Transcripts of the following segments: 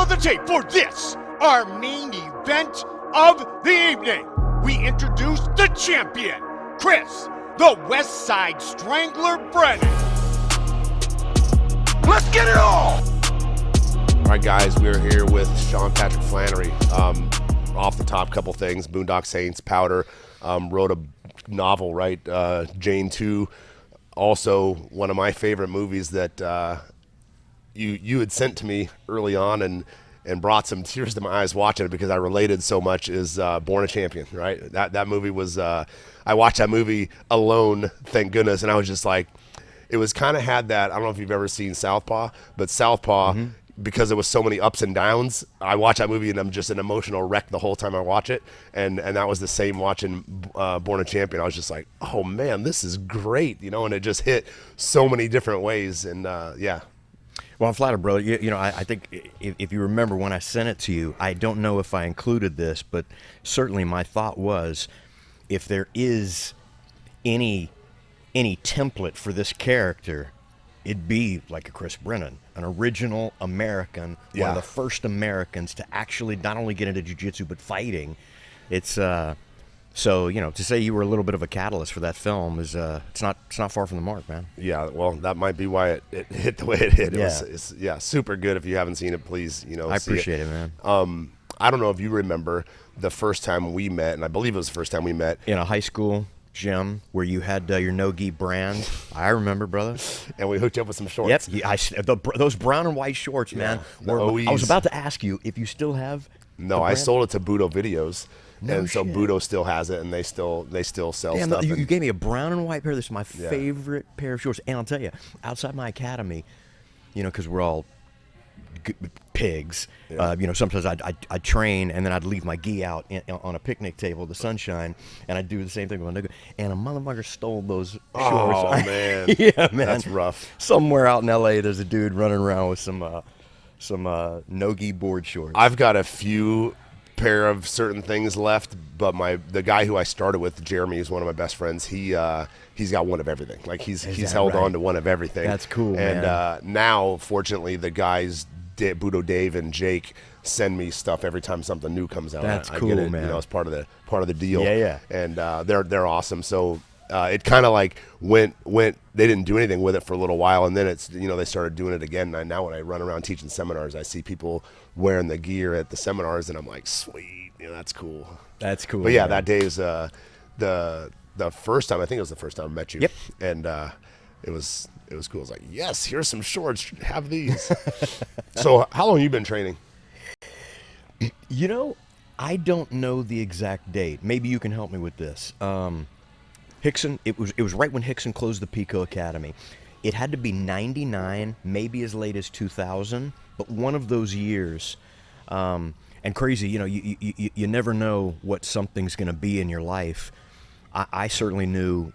the tape for this, our main event of the evening. We introduce the champion, Chris, the West Side Strangler Brennan. Let's get it all! All right, guys, we're here with Sean Patrick Flanery. Off the top, couple things. Boondock Saints, Powder, wrote a novel, right? Jane 2. Also, one of my favorite movies that you had sent to me early on and brought some tears to my eyes watching it because I related so much is Born a Champion, right? That movie was, I watched that movie alone, thank goodness, and I was just like, it was kind of had that, I don't know if you've ever seen Southpaw, but Southpaw, because there was so many ups and downs, I watch that movie and I'm just an emotional wreck the whole time I watch it, and that was the same watching Born a Champion. I was just like, oh man, this is great, you know, and it just hit so many different ways, and yeah. Well, I'm flattered, brother. You know, I think if you remember when I sent it to you, I don't know if I included this, but certainly my thought was, if there is any template for this character, it'd be like a Chris Brennan, an original American, one of the first Americans to actually not only get into jiu-jitsu but fighting. It's so, you know, to say you were a little bit of a catalyst for that film is it's not far from the mark, man. Yeah, well, that might be why it hit the way it hit. Yeah. It's super good. If you haven't seen it, please, you know, I see appreciate it, man. I don't know if you remember the first time we met, and I believe it was the first time we met In a high school gym where you had your no-gi brand. I remember, brother. and we hooked you up with some shorts. Yep, those brown and white shorts, man. the I OEs. was about to ask you if you still have. No, the I brand. sold it to Budo Videos, and so shit. Budo still has it, and they still sell Damn, stuff. you and- gave me a brown and white pair. This is my favorite pair of shorts. And I'll tell you, outside my academy, you know, because we're all pigs, you know, sometimes I'd train and then I'd leave my gi out on a picnic table in the sunshine, and I'd do the same thing with my nigga. And a motherfucker stole those shorts. Oh, man. Yeah, man. That's rough. Somewhere out in L.A., there's a dude running around with some no-gi board shorts. I've got a few pair of certain things left, but the guy who I started with, Jeremy, is one of my best friends. He's got one of everything. Like he's held on to one of everything. That's cool, and man. now, fortunately, the guys, Budo Dave and Jake, send me stuff every time something new comes out. That's I cool, get it, man. You know, it's part of the deal. Yeah. And they're awesome. So it kind of like went. They didn't do anything with it for a little while, and then it's, you know, they started doing it again. And now when I run around teaching seminars, I see people wearing the gear at the seminars, and I'm like, sweet, you know, that's cool. That's cool. But yeah, man. that day is the first time. I think it was the first time I met you. Yep. And it was cool. I was like, yes, here's some shorts. Have these. So how long have you been training? You know, I don't know the exact date. Maybe you can help me with this. Hickson, it was right when Hickson closed the Pico Academy. It had to be 99, maybe as late as 2000, but one of those years. And crazy, you know, you never know what something's going to be in your life. I certainly knew.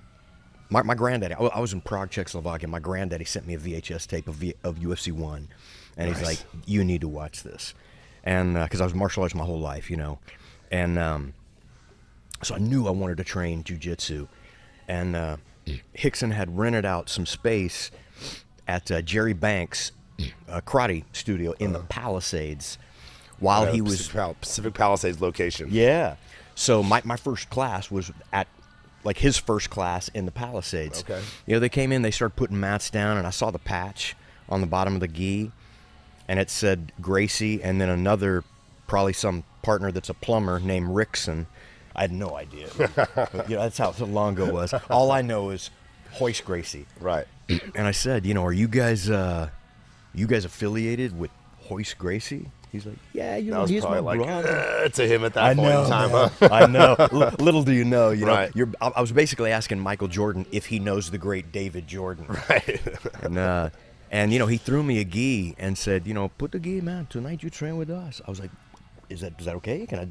My granddaddy, I was in Prague, Czechoslovakia. My granddaddy sent me a VHS tape of UFC 1, and he's like, you need to watch this. And because I was martial arts my whole life, you know. And so I knew I wanted to train jiu-jitsu. And Hickson had rented out some space at Jerry Banks' karate studio in the Palisades while he was... Pacific Palisades location. Yeah. So my first class was at, like, his first class in the Palisades. Okay. You know, they came in, they started putting mats down, and I saw the patch on the bottom of the gi, and it said Gracie, and then another, probably some partner that's a plumber named Rickson. I had no idea. But, you know, that's how long ago it was. All I know is Hoist Gracie. Right. And I said, you know, are you guys affiliated with Hoist Gracie? He's like, yeah, you That know, was he's my probably like brother. to him at that point in time, man. huh? I know. Little do you know, you know. Right. I was basically asking Michael Jordan if he knows the great David Jordan. Right. And you know, he threw me a gi and said, you know, put the gi, man. Tonight you train with us. I was like, is that okay? Can I?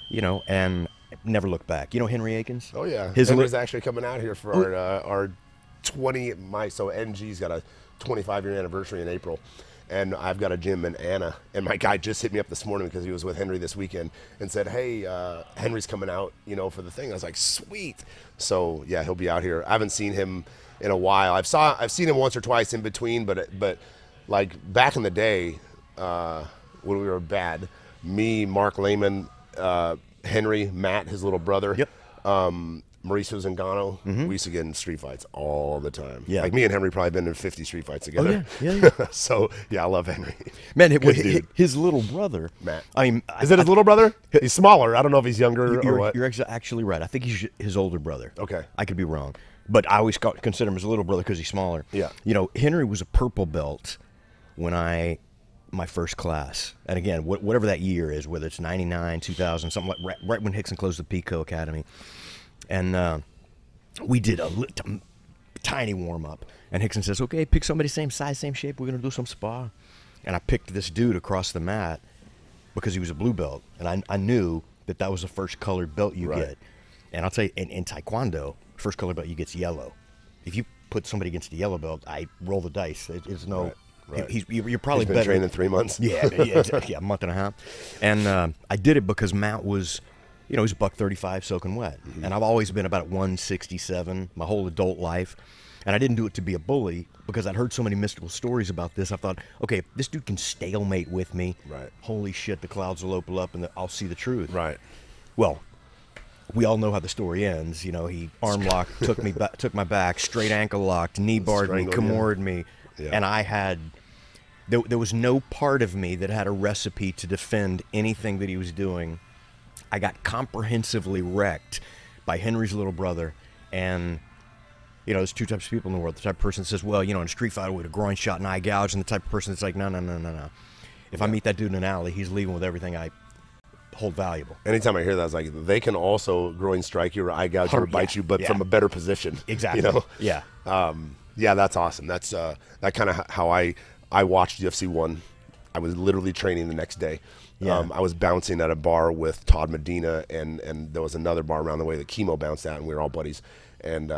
You know, and never looked back. You know Henry Akins? Oh yeah. His Henry's actually coming out here for our 20. So NG's got a 25-year anniversary in April. And I've got a gym in Anna, and my guy just hit me up this morning because he was with Henry this weekend and said, hey, Henry's coming out, you know, for the thing. I was like, sweet. So yeah, he'll be out here. I haven't seen him in a while. I've seen him once or twice in between, but like back in the day, when we were bad. Me, Mark Lehman, Henry, Matt, his little brother. Yep. Mauricio Zangano, we used to get in street fights all the time. Yeah. Like me and Henry probably been in 50 street fights together. yeah. So, yeah, I love Henry. Man, Good dude. his little brother, Matt. I mean, Is it his little brother? He's smaller. I don't know if he's younger or you're, what. you're actually right. I think he's his older brother. Okay. I could be wrong. But I always consider him his little brother because he's smaller. Yeah. You know, Henry was a purple belt when my first class. And again, whatever that year is, whether it's 99, 2000, something like right when Hickson closed the Pico Academy. And we did a tiny warm-up. And Hickson says, okay, pick somebody same size, same shape. We're going to do some spar. And I picked this dude across the mat because he was a blue belt. And I knew that was the first colored belt you get. And I'll tell you, in Taekwondo, first colored belt you get's yellow. If you put somebody against the yellow belt, I roll the dice. It's no... Right. You're probably He's been better. training 3 months. Yeah, a month and a half. And I did it because Matt was, he's $135 soaking wet. Mm-hmm. And I've always been about 167 my whole adult life. And I didn't do it to be a bully because I'd heard so many mystical stories about this. I thought, okay, if this dude can stalemate with me, Right. holy shit, the clouds will open up and I'll see the truth. Right. Well, we all know how the story ends. He arm locked, took my back, straight ankle locked, knee barred me, Strangled you. Kimura'd me. Yeah. And I had... There was no part of me that had a recipe to defend anything that he was doing. I got comprehensively wrecked by Henry's little brother. And, there's two types of people in the world. The type of person that says, well, in a street fight with a groin shot and eye gouge. And the type of person that's like, no. If I meet that dude in an alley, he's leaving with everything I hold valuable. Anytime I hear that, it's like they can also groin strike you or eye gouge you or bite you, but from a better position. Exactly. Yeah. Yeah, that's awesome. That's that kind of how I watched UFC 1. I was literally training the next day. Yeah. I was bouncing at a bar with Todd Medina, and there was another bar around the way that Chemo bounced at, and we were all buddies. And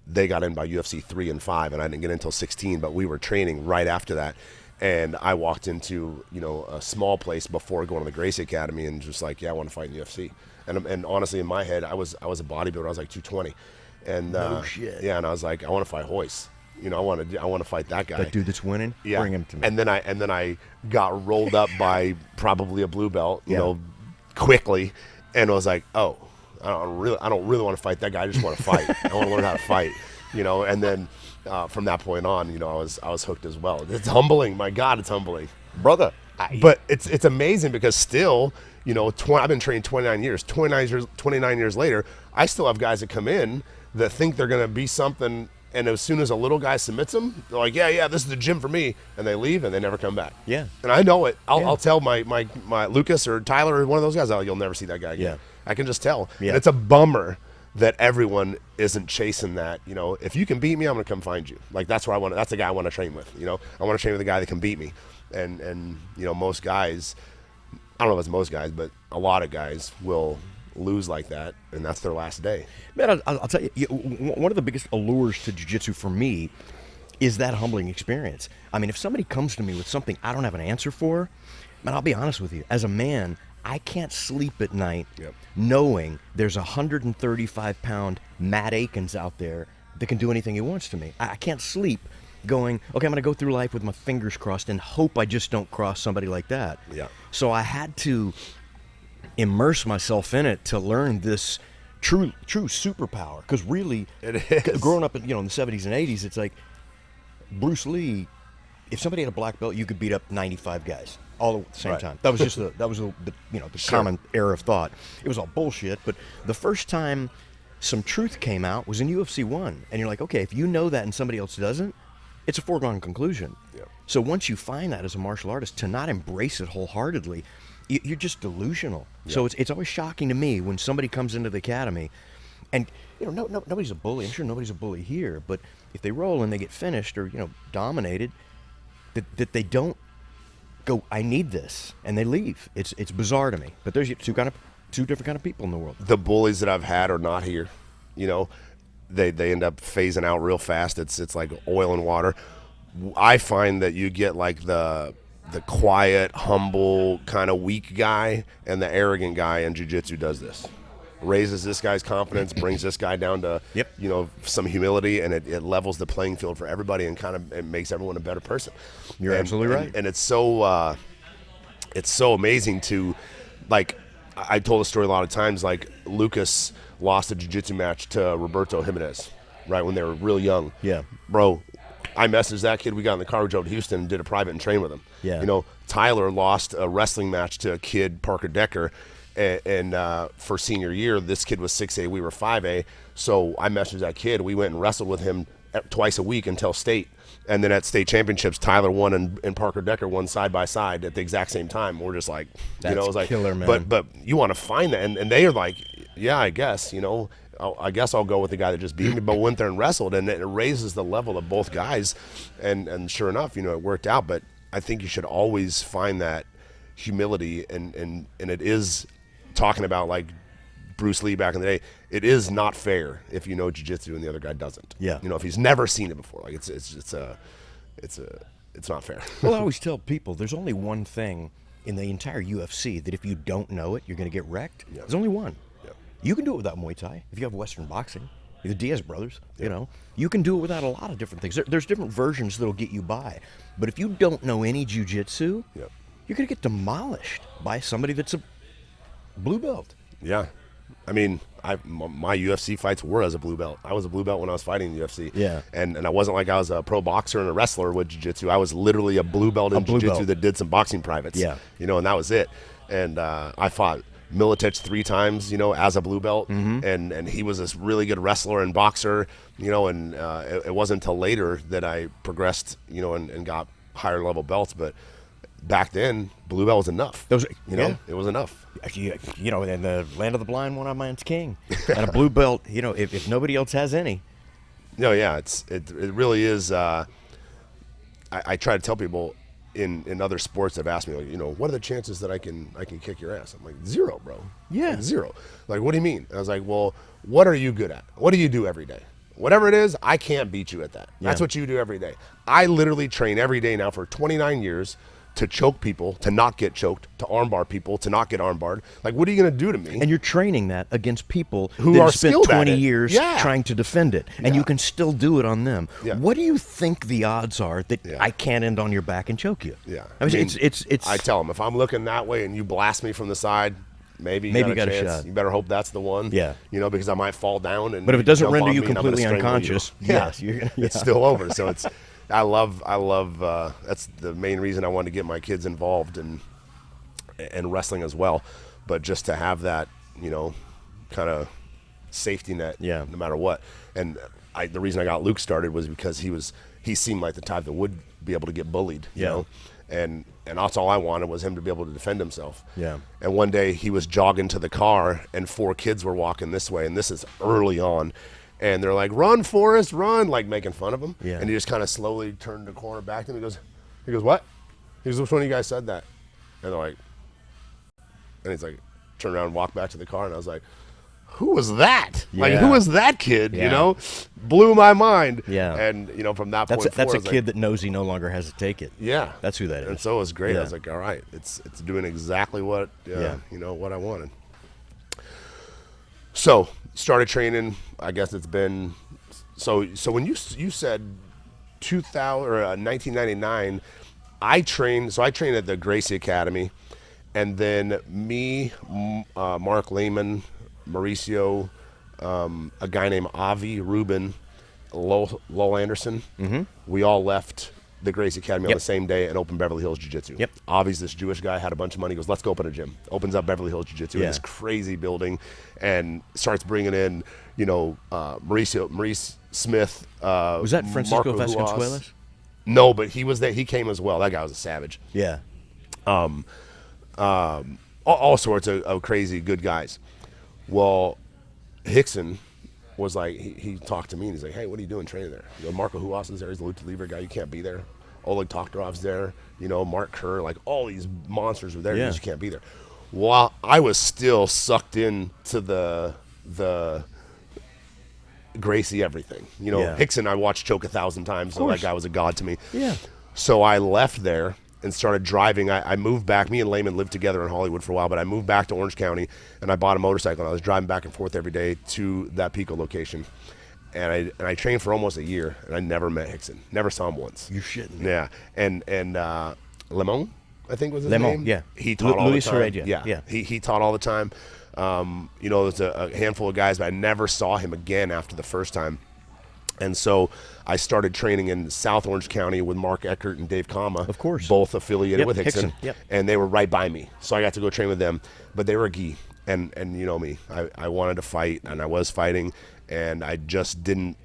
they got in by UFC 3 and 5, and I didn't get in until 16, but we were training right after that. And I walked into, a small place before going to the Gracie Academy and just like, I want to fight in UFC. And honestly, in my head, I was a bodybuilder. I was like 220. And No shit. Yeah, and I was like, I want to fight Hoist. I want to fight that guy. That dude that's winning? Yeah. Bring him to me. And then I got rolled up by probably a blue belt, Yeah. Quickly, and I was like, oh, I don't really want to fight that guy. I just want to fight. I want to learn how to fight, And then from that point on, I was hooked as well. It's humbling. My God, it's humbling, brother. But it's amazing because still, I've been training 29 years. 29 years later, I still have guys that come in that think they're going to be something. And as soon as a little guy submits them, they're like, yeah, this is the gym for me. And they leave and they never come back. Yeah. And I know it. I'll tell my Lucas or Tyler or one of those guys, you'll never see that guy again. Yeah. I can just tell. Yeah. And it's a bummer that everyone isn't chasing that. If you can beat me, I'm going to come find you. Like, that's the guy I want to train with. I want to train with the guy that can beat me. And most guys, I don't know if it's most guys, but a lot of guys will lose like that, and that's their last day. Man, I'll tell you, one of the biggest allures to jiu-jitsu for me is that humbling experience. I mean, if somebody comes to me with something I don't have an answer for, man, I'll be honest with you. As a man, I can't sleep at night knowing there's a 135-pound Matt Akins out there that can do anything he wants to me. I can't sleep going, okay, I'm going to go through life with my fingers crossed and hope I just don't cross somebody like that. Yeah. So I had to immerse myself in it to learn this true superpower, because really It is. growing up in the 70s and 80s, it's like Bruce Lee, if somebody had a black belt, you could beat up 95 guys all at the same time. That was just the common era of thought. It was all bullshit. But the first time some truth came out was in UFC 1, and you're like, okay, if you know that and somebody else doesn't, it's a foregone conclusion. Yeah. So once you find that as a martial artist, to not embrace it wholeheartedly, you're just delusional. Yeah. So it's always shocking to me when somebody comes into the academy, and nobody's a bully. I'm sure nobody's a bully here, but if they roll and they get finished or dominated, that they don't go, I need this, and they leave. It's bizarre to me. But there's two different kind of people in the world. The bullies that I've had are not here. They end up phasing out real fast. It's like oil and water. I find that you get like the quiet, humble, kind of weak guy, and the arrogant guy in jiu-jitsu does this. Raises this guy's confidence, brings this guy down to some humility, and it levels the playing field for everybody, and it makes everyone a better person. You're absolutely right. And it's so it's so amazing to, like, I told a story a lot of times, like Lucas lost a jiu-jitsu match to Roberto Jimenez, right, when they were real young. Yeah. Bro, I messaged that kid. We got in the car, we drove to Houston and did a private and trained with him. Yeah. You know, Tyler lost a wrestling match to a kid, Parker Decker, and for senior year, this kid was 6A, we were 5A. So I messaged that kid. We went and wrestled with him twice a week until state. And then at state championships, Tyler won and Parker Decker won side by side at the exact same time. We're just like, That's you know, it was like, killer, man. But you want to find that, and they are like, yeah, I guess, you know, I guess I'll go with the guy that just beat me. But went there and wrestled, and it raises the level of both guys, and sure enough, you know, it worked out. But I think you should always find that humility, and it is talking about like Bruce Lee back in the day. It is not fair if you know jiu-jitsu and the other guy doesn't. Yeah. You know, if he's never seen it before, like it's not fair. Well, I always tell people there's only one thing in the entire UFC that if you don't know it, you're going to get wrecked. Yeah. There's only one. Yeah. You can do it without Muay Thai. If you have Western boxing, the Diaz brothers, you know, you can do it without a lot of different things. There's different versions that'll get you by. But if you don't know any jiu-jitsu, Yeah. you're going to get demolished by somebody that's a blue belt. Yeah, I mean, my UFC fights were as a blue belt. I was a blue belt when I was fighting the UFC. Yeah. And I wasn't like I was a pro boxer and a wrestler with jiu-jitsu. I was literally a blue belt in blue jiu-jitsu belt. that did some boxing privates. Yeah. You know, and that was it. And I fought Militich 3 times, you know, as a blue belt. And he was this really good wrestler and boxer, you know, and it wasn't until later that I progressed, you know, and got higher level belts. But back then, blue belt was enough. You know, it was enough. You know, in the land of the blind, one-eyed man's king. And a blue belt, you know, if nobody else has any. No, yeah, it really is. I try to tell people in other sports that have asked me, like, you know, what are the chances that I can kick your ass? I'm like, 0, bro. Yeah. Like, 0. Like, what do you mean? I was like, well, what are you good at? What do you do every day? Whatever it is, I can't beat you at that. That's Yeah. what you do every day. I literally train every day now for 29 years to choke people, to not get choked, to armbar people, to not get armbarred. Like, what are you going to do to me? And you're training that against people Who that are have spent skilled at 20 it. years Yeah. trying to defend it, and you can still do it on them. Yeah. What do you think the odds are that Yeah. I can't end on your back and choke you? Yeah. I mean, I mean, it's. I tell them, if I'm looking that way and you blast me from the side, maybe you got a chance. shot. You better hope that's the one. Yeah. You know, because I might fall down. And But if it doesn't jump render on you me and I'm gonna completely strangle you. unconscious, yes, you're gonna- it's yeah. still over. So it's, I love. That's the main reason I wanted to get my kids involved and wrestling as well. But just to have that, you know, kind of safety net, Yeah. no matter what. And the reason I got Luke started was because he seemed like the type that would be able to get bullied. You Yeah. know? And that's all I wanted was him to be able to defend himself. Yeah. And one day he was jogging to the car and 4 kids were walking this way, and this is early on. And they're like, "Run, Forrest, run," like making fun of him. Yeah. And he just kind of slowly turned the corner back to him. He goes, "What?" He goes, "Which one of you guys said that?" And they're like, and he's like, turned around and walked back to the car. And I was like, who was that? Like, Yeah. who was that kid? You Yeah. know, blew my mind. Yeah. And, you know, from that That's point a forward, I was kid that knows he no longer has to take it. yeah. That's who that is. And so it was great. Yeah. I was like, all right, it's doing exactly what, Yeah. you know, what I wanted. So started training. I guess it's been, so when you said 2000 or 1999, I trained at the Gracie Academy, and then me, Mark Lehman, Mauricio, a guy named Avi Rubin, Lowell Anderson. We all left the Gracie Academy on Yep. the same day and opened Beverly Hills Jiu-Jitsu. Yep. Avi's this Jewish guy, had a bunch of money, goes, let's go open a gym. Opens up Beverly Hills Jiu-Jitsu in Yeah. this crazy building and starts bringing in, you know, Maurice Smith. Was that Francisco Marco Huas. Vasconcelos? No, but he was there. He came as well. That guy was a savage. Yeah. All sorts of crazy good guys. Well, Hickson was like, he talked to me and he's like, hey, what are you doing training there? You know, Marco Huas is there. He's the Lucha Libre guy. You can't be there. Oleg Tokharov's there. You know, Mark Kerr. Like, all these monsters were there. Yeah. You just can't be there. Well, I was still sucked in to the Gracie everything. You know, Yeah. Hickson I watched choke 1,000 times, so that course. guy was a god to me. Yeah. So I left there and started driving. I moved back. Me and Lehman lived together in Hollywood for a while, but I moved back to Orange County, and I bought a motorcycle, and I was driving back and forth every day to that Pico location. And I trained for almost a year, and I never met Hickson. Never saw him once. You're shitting me. Yeah. And Lemon, I think was his Lemon, name. yeah. He taught all the Luis time. Heredia, Yeah. yeah. He taught all the time. There's a handful of guys, but I never saw him again after the first time. And so I started training in South Orange County with Mark Eckert and Dave Kama. Of course. Both affiliated Yep, with Hickson. Yep. And they were right by me. So I got to go train with them. But they were a gi. And you know me. I wanted to fight, and I was fighting. And I just didn't.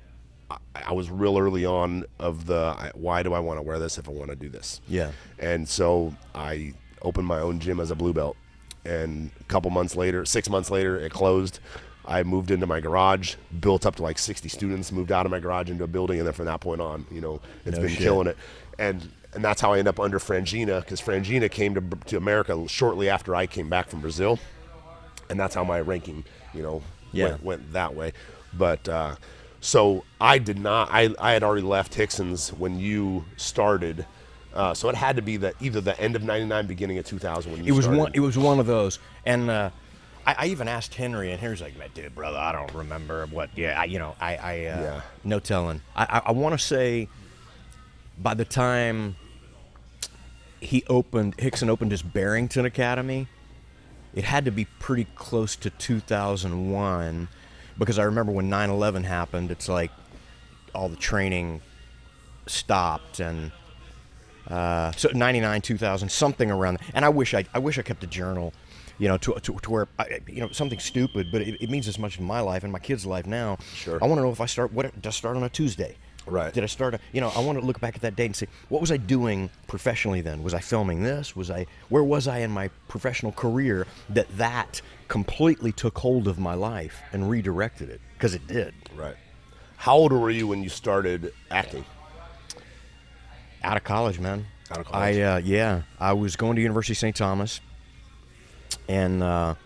I was real early on of why do I want to wear this if I want to do this? Yeah. And so I opened my own gym as a blue belt. And a couple months later, 6 months later, it closed. I moved into my garage, built up to like 60 students, moved out of my garage into a building, and then from that point on, it's been killing it. And that's how I ended up under Frangina, because Frangina came to America shortly after I came back from Brazil. And that's how my ranking, went that way. But so I did not. I had already left Hickson's when you started. So it had to be either the end of '99, beginning of 2000 when you started. It was one of those, and I even asked Henry, and Henry's like, "Man, dude, brother, I don't remember what. Yeah, no telling. I want to say, by the time Hickson opened his Barrington Academy, it had to be pretty close to 2001, because I remember when 9/11 happened, it's like all the training stopped, and so 99, 2000, something around. And I wish I kept a journal, to where something stupid, but it means as much in my life and my kids' life now. Sure. I want to know if did I start on a Tuesday? Right. Did I start I want to look back at that date and say, what was I doing professionally then? Was I filming this? Where was I in my professional career that completely took hold of my life and redirected it? Because it did. Right. How old were you when you started acting? Out of college, man. Out of college? I was going to University of St. Thomas, and I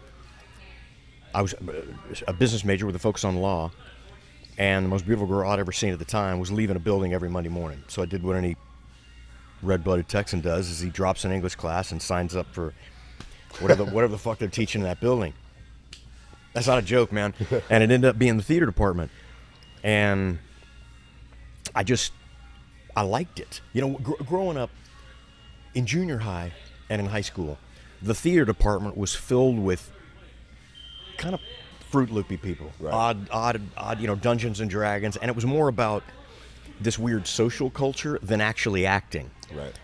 was a business major with a focus on law. And the most beautiful girl I'd ever seen at the time was leaving a building every Monday morning. So I did what any red-blooded Texan does: is he drops an English class and signs up for whatever the fuck they're teaching in that building. That's not a joke, man. And it ended up being the theater department, and I liked it. Growing up in junior high and in high school, the theater department was filled with kind of Fruit Loopy people, right. odd, Dungeons and Dragons, and it was more about this weird social culture than actually acting. Right.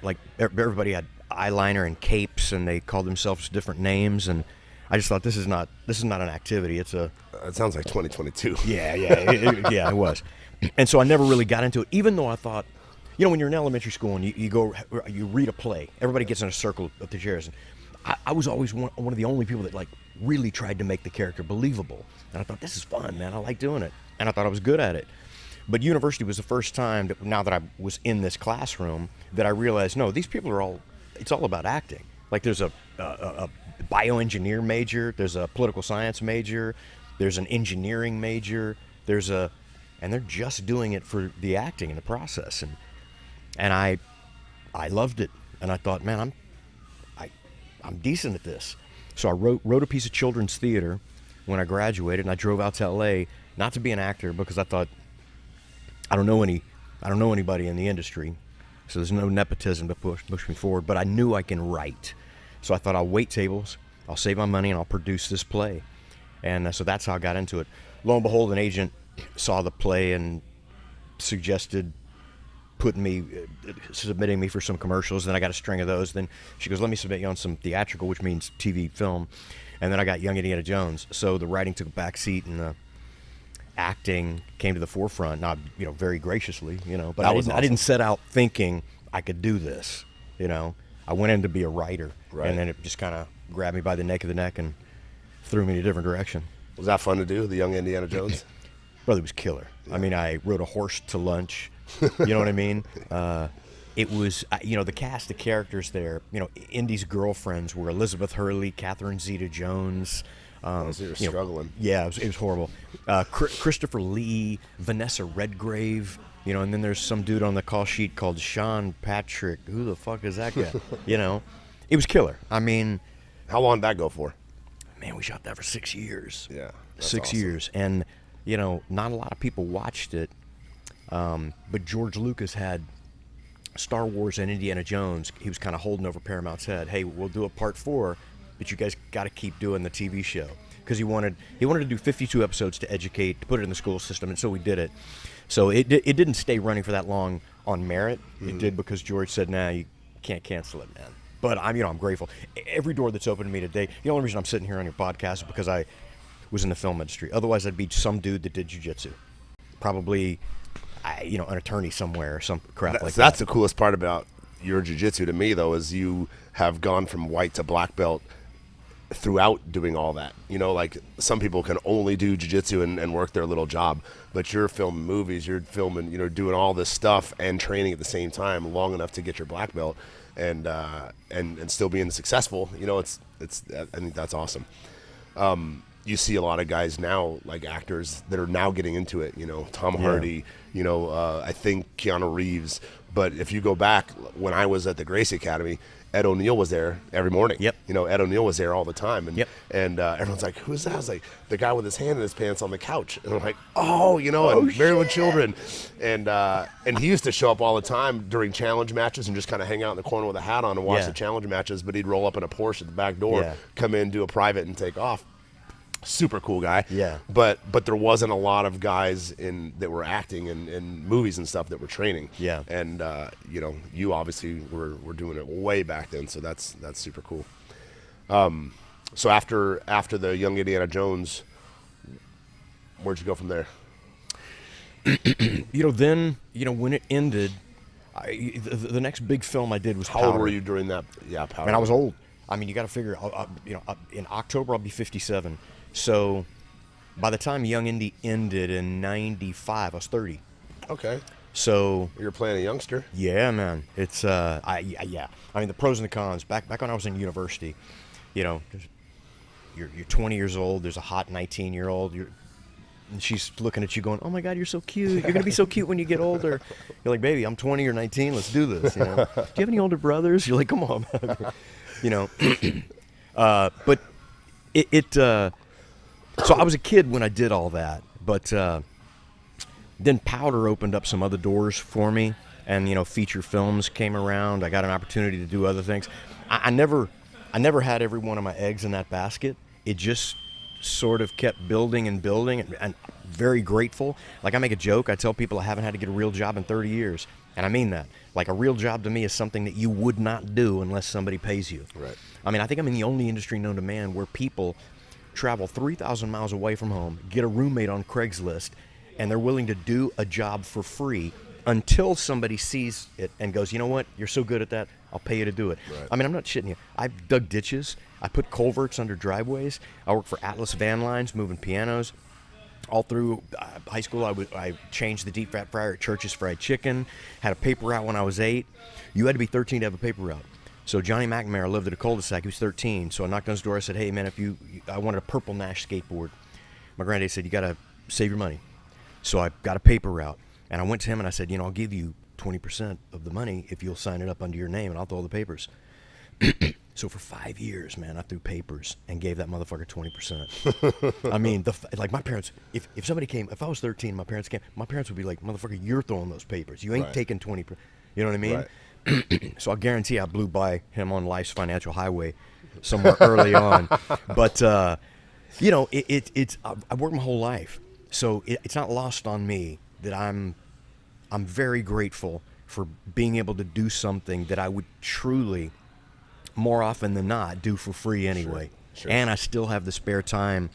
Like everybody had eyeliner and capes, and they called themselves different names, and I just thought this is not an activity. It sounds like 2022. Yeah, it was. And so I never really got into it, even though I thought, when you're in elementary school and you read a play, everybody gets in a circle of the chairs. And I was always one of the only people that really tried to make the character believable. And I thought, this is fun, man. I like doing it. And I thought I was good at it. But university was the first time that, now that I was in this classroom, that I realized, no, these people it's all about acting. Like there's a bioengineer major, there's a political science major, there's an engineering major, and they're just doing it for the acting and the process. And I loved it. And I thought, man, I'm decent at this. So I wrote a piece of children's theater when I graduated, and I drove out to LA, not to be an actor, because I thought, I don't know anybody in the industry, so there's no nepotism to push me forward, but I knew I can write. So I thought, I'll wait tables, I'll save my money, and I'll produce this play. And so that's how I got into it. Lo and behold, an agent saw the play and suggested submitting me for some commercials. Then I got a string of those. Then she goes, let me submit you on some theatrical, which means TV film. And then I got Young Indiana Jones. So the writing took a back seat, and the acting came to the forefront. Not, very graciously, but I didn't set out thinking I could do this. I went in to be a writer, right. And then it just kind of grabbed me by the nape of the neck and threw me in a different direction. Was that fun to do, the Young Indiana Jones? Brother, it was killer. Yeah. I mean, I rode a horse to lunch. You know what I mean? It was, the cast of characters there, Indy's girlfriends were Elizabeth Hurley, Catherine Zeta-Jones. So you're struggling. Yeah, it was horrible. Christopher Lee, Vanessa Redgrave, and then there's some dude on the call sheet called Sean Patrick. Who the fuck is that guy? It was killer. I mean... How long did that go for? Man, we shot that for 6 years. Yeah. 6 awesome. years. And, not a lot of people watched it. But George Lucas had Star Wars and Indiana Jones, he was kind of holding over Paramount's head. Hey, we'll do a part 4, but you guys got to keep doing the TV show, because he wanted to do 52 episodes to educate, to put it in the school system, and so we did it. So it didn't stay running for that long on merit. It did because George said, "Nah, you can't cancel it, man." But I'm grateful. Every door that's open to me today. The only reason I'm sitting here on your podcast is because I was in the film industry. Otherwise, I'd be some dude that did jiu-jitsu, probably, an attorney somewhere or some crap like that. That's the coolest part about your jiu-jitsu to me, though, is you have gone from white to black belt throughout doing all that. Like some people can only do jiu-jitsu and work their little job, but you're filming movies, you're filming, doing all this stuff and training at the same time long enough to get your black belt and still being successful. I think that's awesome. You see a lot of guys now, like actors, that are now getting into it. Tom Hardy, I think Keanu Reeves. But if you go back, when I was at the Gracie Academy, Ed O'Neill was there every morning. Yep. Ed O'Neill was there all the time. And, yep. and everyone's like, who's that? I was like, the guy with his hand in his pants on the couch. And I'm like, and Married with Children. And he used to show up all the time during challenge matches and just kind of hang out in the corner with a hat on and watch the challenge matches. But he'd roll up in a Porsche at the back door, come in, do a private, and take off. Super cool guy. Yeah. But there wasn't a lot of guys that were acting in movies and stuff that were training. Yeah. And you obviously were doing it way back then, so that's super cool. So after the Young Indiana Jones, where'd you go from there? Then when it ended, the next big film I did was Powder. How old were you during that? Yeah, Powder. And I was old. You got to figure, in October I'll be 57. So by the time Young Indy ended in 95, I was 30. Okay. So you're playing a youngster. Yeah, man. It's the pros and the cons. Back when I was in university, you're 20 years old. There's a hot 19-year-old. And she's looking at you going, "Oh my God, you're so cute. You're gonna be so cute when you get older." You're like, "Baby, I'm 20 or 19. Let's do this." Do you have any older brothers? You're like, "Come on, man." But so I was a kid when I did all that, but then Powder opened up some other doors for me, and feature films came around. I got an opportunity to do other things. I never had every one of my eggs in that basket. It just sort of kept building and building, and very grateful. Like, I make a joke. I tell people I haven't had to get a real job in 30 years, and I mean that. Like, a real job to me is something that you would not do unless somebody pays you. Right. I think I'm in the only industry known to man where people travel 3,000 miles away from home, get a roommate on Craigslist, and they're willing to do a job for free until somebody sees it and goes, "You know what? You're so good at that. I'll pay you to do it." Right. I'm not shitting you. I've dug ditches. I put culverts under driveways. I worked for Atlas Van Lines, moving pianos. All through high school, I changed the deep fat fryer at Church's Fried Chicken. Had a paper route when I was 8. You had to be 13 to have a paper route. So Johnny McNamara lived at a cul-de-sac. He was 13. So I knocked on his door. I said, "Hey, man, I wanted a purple Nash skateboard." My granddad said, "You got to save your money." So I got a paper route. And I went to him and I said, "I'll give you 20% of the money if you'll sign it up under your name, and I'll throw the papers." So for 5 years, man, I threw papers and gave that motherfucker 20%. Like my parents, if somebody came, if I was 13, my parents came, my parents would be like, "Motherfucker, you're throwing those papers. You ain't taking 20%. You know what I mean? Right. So I guarantee I blew by him on life's financial highway somewhere early on. But, I worked my whole life. So it's not lost on me that I'm very grateful for being able to do something that I would truly, more often than not, do for free anyway. Sure. And I still have the spare time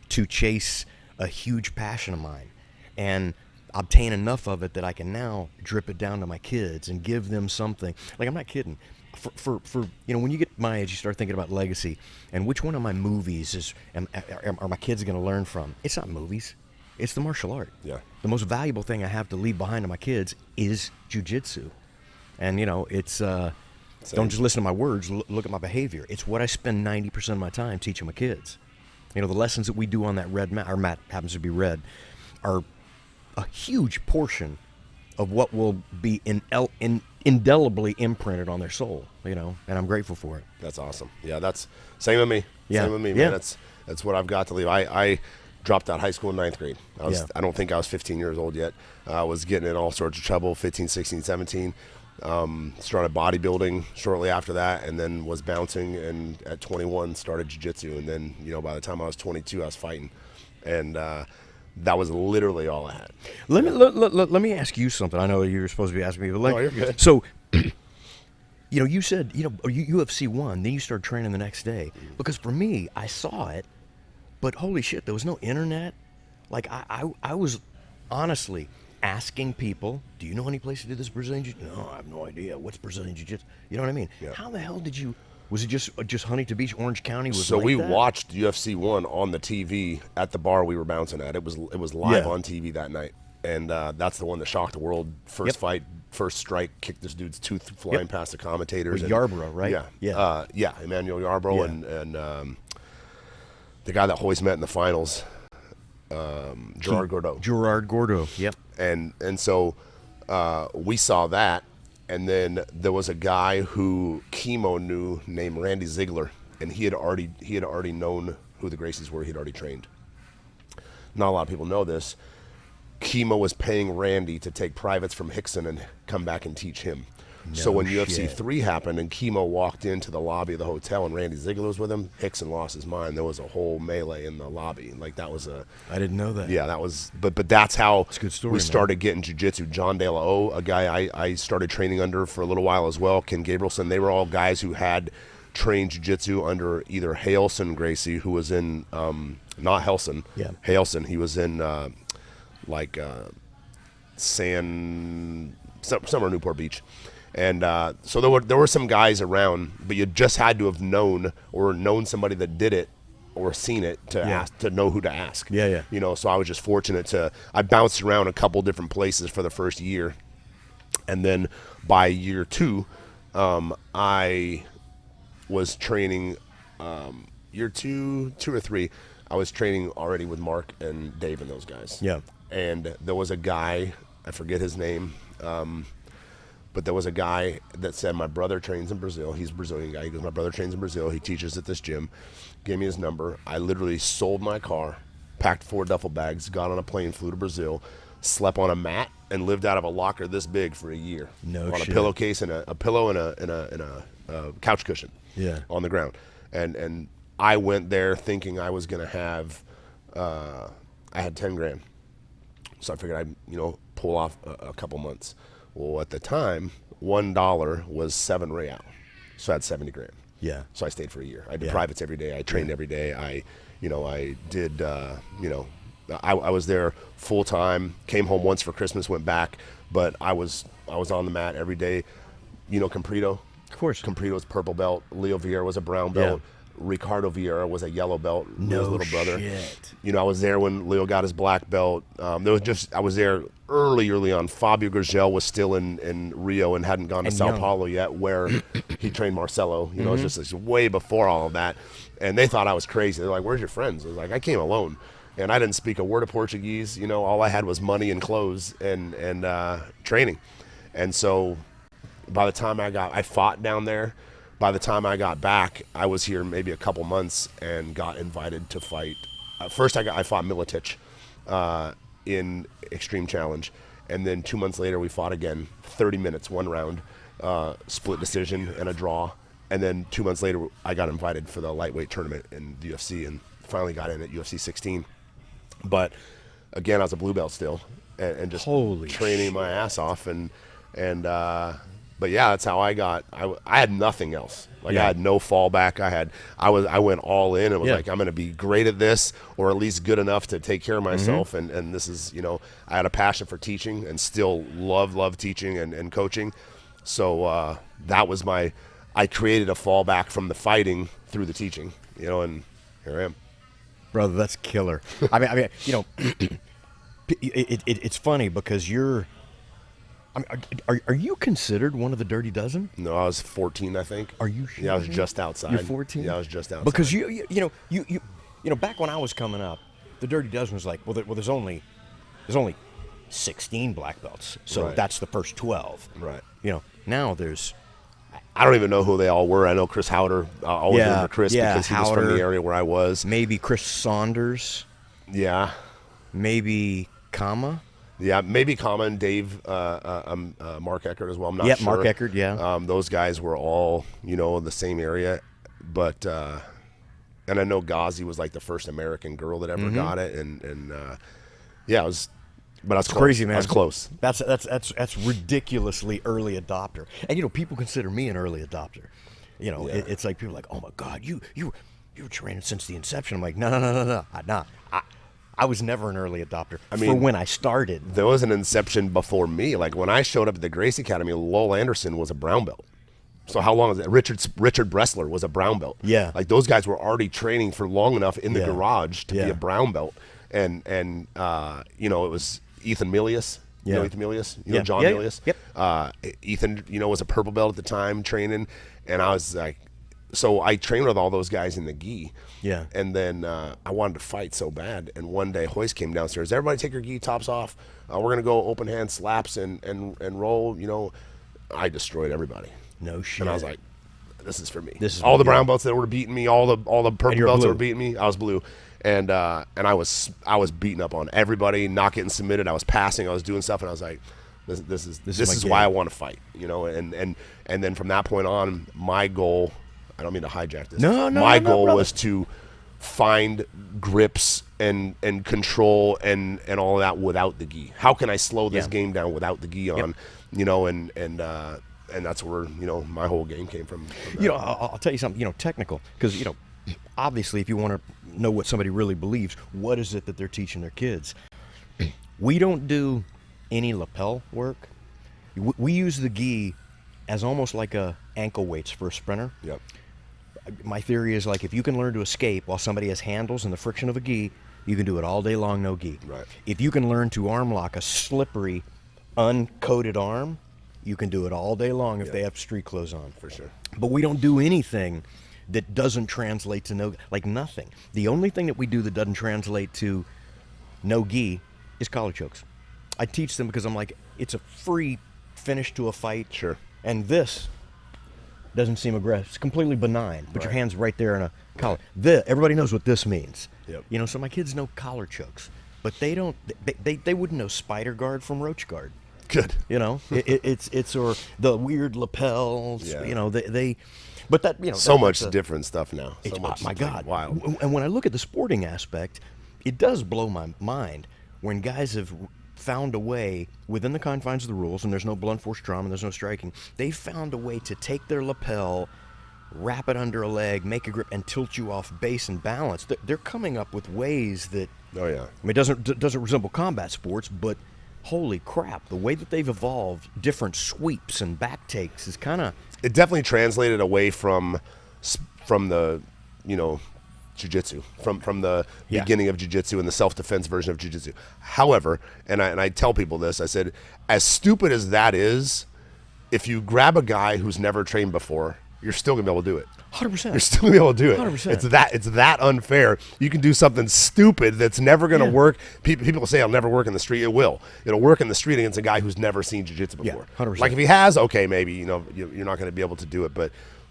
to chase a huge passion of mine and obtain enough of it that I can now drip it down to my kids and give them something. Like, I'm not kidding. For when you get my age, you start thinking about legacy and which one of my movies are my kids going to learn from. It's not movies. It's the martial art. Yeah. The most valuable thing I have to leave behind to my kids is jiu-jitsu. And, it's don't just listen to my words, look at my behavior. It's what I spend 90% of my time teaching my kids. The lessons that we do on that red mat, our mat happens to be red, are a huge portion of what will be indelibly imprinted on their soul, and I'm grateful for it. That's awesome. Yeah, that's same with me. Yeah. Same with me, man. That's what I've got to leave. I dropped out of high school in 9th grade. I don't think I was 15 years old yet. I was getting in all sorts of trouble, 15, 16, 17. Started bodybuilding shortly after that, and then was bouncing. And at 21, started jiu-jitsu. And then, by the time I was 22, I was fighting, and that was literally all I had. Let me ask you something. I know you were supposed to be asking me, but you're good. So, you said UFC 1, then you started training the next day. Because for me, I saw it, but holy shit, there was no internet. Like I was honestly asking people, do you know any place to do this Brazilian Jiu-Jitsu? No, I have no idea. What's Brazilian Jiu-Jitsu? You know what I mean? Yeah. How the hell did you, was it just Huntington Beach, Orange County? So we watched UFC 1 on the TV at the bar we were bouncing at. It was live on TV that night. And that's the one that shocked the world. First fight, first strike, kicked this dude's tooth flying past the commentators. With Yarbrough, right? Yeah. Emmanuel Yarbrough and the guy that Hoyce met in the finals, Gerard Gordeau. Gerard Gordeau, yep. And so we saw that, and then there was a guy who Chemo knew named Randy Ziegler, and he had already known who the Gracies were. He'd already trained. Not a lot of people know this. Chemo was paying Randy to take privates from Hickson and come back and teach him. So when UFC 3 happened and Chemo walked into the lobby of the hotel and Randy Ziegler was with him, Hickson lost his mind. There was a whole melee in the lobby. Like that was I didn't know that. Yeah, that was. But that's how a good story, we started getting jiu-jitsu. John De La O, a guy I started training under for a little while as well. Ken Gabrielson. They were all guys who had trained jiu-jitsu under either Hailson Gracie, who was in not Helson. Yeah. Hailson. He was in somewhere in Newport Beach. And so there were some guys around, but you just had to have known somebody that did it or seen it to ask, to know who to ask. Yeah. So I was just fortunate I bounced around a couple different places for the first year. And then by year 2, I was training, year 2 or 3, I was training already with Mark and Dave and those guys. Yeah. And there was a guy, I forget his name, but there was a guy that said, my brother trains in Brazil. He's a Brazilian guy. He goes, my brother trains in Brazil. He teaches at this gym. Gave me his number. I literally sold my car, packed 4 duffel bags, got on a plane, flew to Brazil, slept on a mat, and lived out of a locker this big for a year. No on shit. A pillowcase and a pillow and a couch cushion. Yeah. On the ground. And I went there thinking I was going to have, I had 10 grand. So I figured I'd, pull off a couple months. Well, at the time, $1 was 7 real. So I had 70 grand. Yeah. So I stayed for a year. I did privates every day. I trained every day. I did, I was there full time, came home once for Christmas, went back, but I was on the mat every day. Comprito? Of course. Comprito's purple belt. Leo Vieira was a brown belt. Yeah. Ricardo Vieira was a yellow belt. Leo's little brother. Shit. I was there when Leo got his black belt. I was there early on. Fabio Gurgel was still in Rio and hadn't gone to Sao Paulo yet, where he trained Marcelo. It was just way before all of that. And they thought I was crazy. They're like, "Where's your friends?" I was like, "I came alone." And I didn't speak a word of Portuguese. All I had was money and clothes and training. And so by the time I fought down there. By the time I got back, I was here maybe a couple months and got invited to fight. First, I fought Miletich in Extreme Challenge, and then 2 months later we fought again, 30 minutes, 1 round, split decision and a draw. And then 2 months later, I got invited for the lightweight tournament in the UFC and finally got in at UFC 16. But again, I was a blue belt still, and just training my ass off But yeah, that's how I got. I had nothing else. I had no fallback. I went all in and was like, I'm going to be great at this, or at least good enough to take care of myself. And this is, I had a passion for teaching and still love teaching and coaching. So that was I created a fallback from the fighting through the teaching, and here I am. Brother, that's killer. I mean, it's funny because you're. Are you considered one of the Dirty Dozen? No, I was 14, I think. Are you sure? Yeah, I was just outside. You're 14? Yeah, I was just outside. Because you back when I was coming up, the Dirty Dozen was like, there's only 16 black belts, so that's the first 12. Right. Now there's. I don't even know who they all were. I know Chris Howder. I always remember Chris because he was from the area where I was. Maybe Chris Saunders. Yeah. Maybe Kama. Yeah, maybe Common, Dave, Mark Eckert as well. I'm not sure. Mark Eckert, yeah. Those guys were all, the same area. But, and I know Ghazi was like the first American girl that ever got it. And yeah, it was, but I was close. Crazy, man. I was close. That's ridiculously early adopter. And, people consider me an early adopter. It's like people are like, oh, my God, you were training since the inception. I'm like, no. I was never an early adopter. For when I started. There was an inception before me. Like when I showed up at the Gracie Academy, Lowell Anderson was a brown belt. So how long is it? Richard Bressler was a brown belt. Yeah. Like those guys were already training for long enough in the garage to be a brown belt. And it was Ethan Milius. You know Ethan Milius? You know John Milius? Yep. Ethan, was a purple belt at the time training. And I was like, so I trained with all those guys in the gi. Yeah. And then I wanted to fight so bad. And one day Hoist came downstairs. Everybody take your gi tops off. We're going to go open hand slaps and roll. I destroyed everybody. No shit. And I was like, this is for me. This is all the brown belts that were beating me, all the purple belts that blue. were beating me. I was blue. And I was beating up on everybody, not getting submitted. I was passing. I was doing stuff. And I was like, this is why I want to fight. And then from that point on, my goal, I don't mean to hijack this. No, my goal brother. was to find grips and control and all of that without the gi. How can I slow this game down without the gi on? And that's where my whole game came from that. I'll tell you something. Technical, because obviously, if you want to know what somebody really believes, what is it that they're teaching their kids? We don't do any lapel work. We use the gi as almost like a ankle weights for a sprinter. Yep. My theory is, like, if you can learn to escape while somebody has handles and the friction of a gi, you can do it all day long, no gi. Right. If you can learn to arm lock a slippery, uncoated arm, you can do it all day long if they have street clothes on. For sure. But we don't do anything that doesn't translate to nothing. The only thing that we do that doesn't translate to no gi is collar chokes. I teach them because I'm like, it's a free finish to a fight. Sure. And this doesn't seem aggressive. It's completely benign. Put your hands right there in a collar. Everybody knows what this means. Yep. So my kids know collar chokes, but they don't. They wouldn't know spider guard from roach guard. Good. It's or the weird lapels. Yeah. They. But that so much different stuff now. So much. My God, wild. And when I look at the sporting aspect, it does blow my mind when guys have found a way within the confines of the rules, and there's no blunt force trauma, and there's no striking. They found a way to take their lapel, wrap it under a leg, make a grip, and tilt you off base and balance. They're coming up with ways that. Oh yeah. I mean, it doesn't resemble combat sports, but holy crap, the way that they've evolved, different sweeps and back takes is kind of. It definitely translated away from the jiu-jitsu, from the beginning of jiu-jitsu and the self-defense version of jiu-jitsu. However, and I tell people this, I said, as stupid as that is, if you grab a guy who's never trained before, you're still gonna be able to do it. 100%. You're still gonna be able to do it. 100%. It's that unfair. You can do something stupid that's never gonna work. People say it'll never work in the street. It will. It'll work in the street against a guy who's never seen jiu-jitsu before. 100%. Like if he has, okay, maybe you're not gonna be able to do it.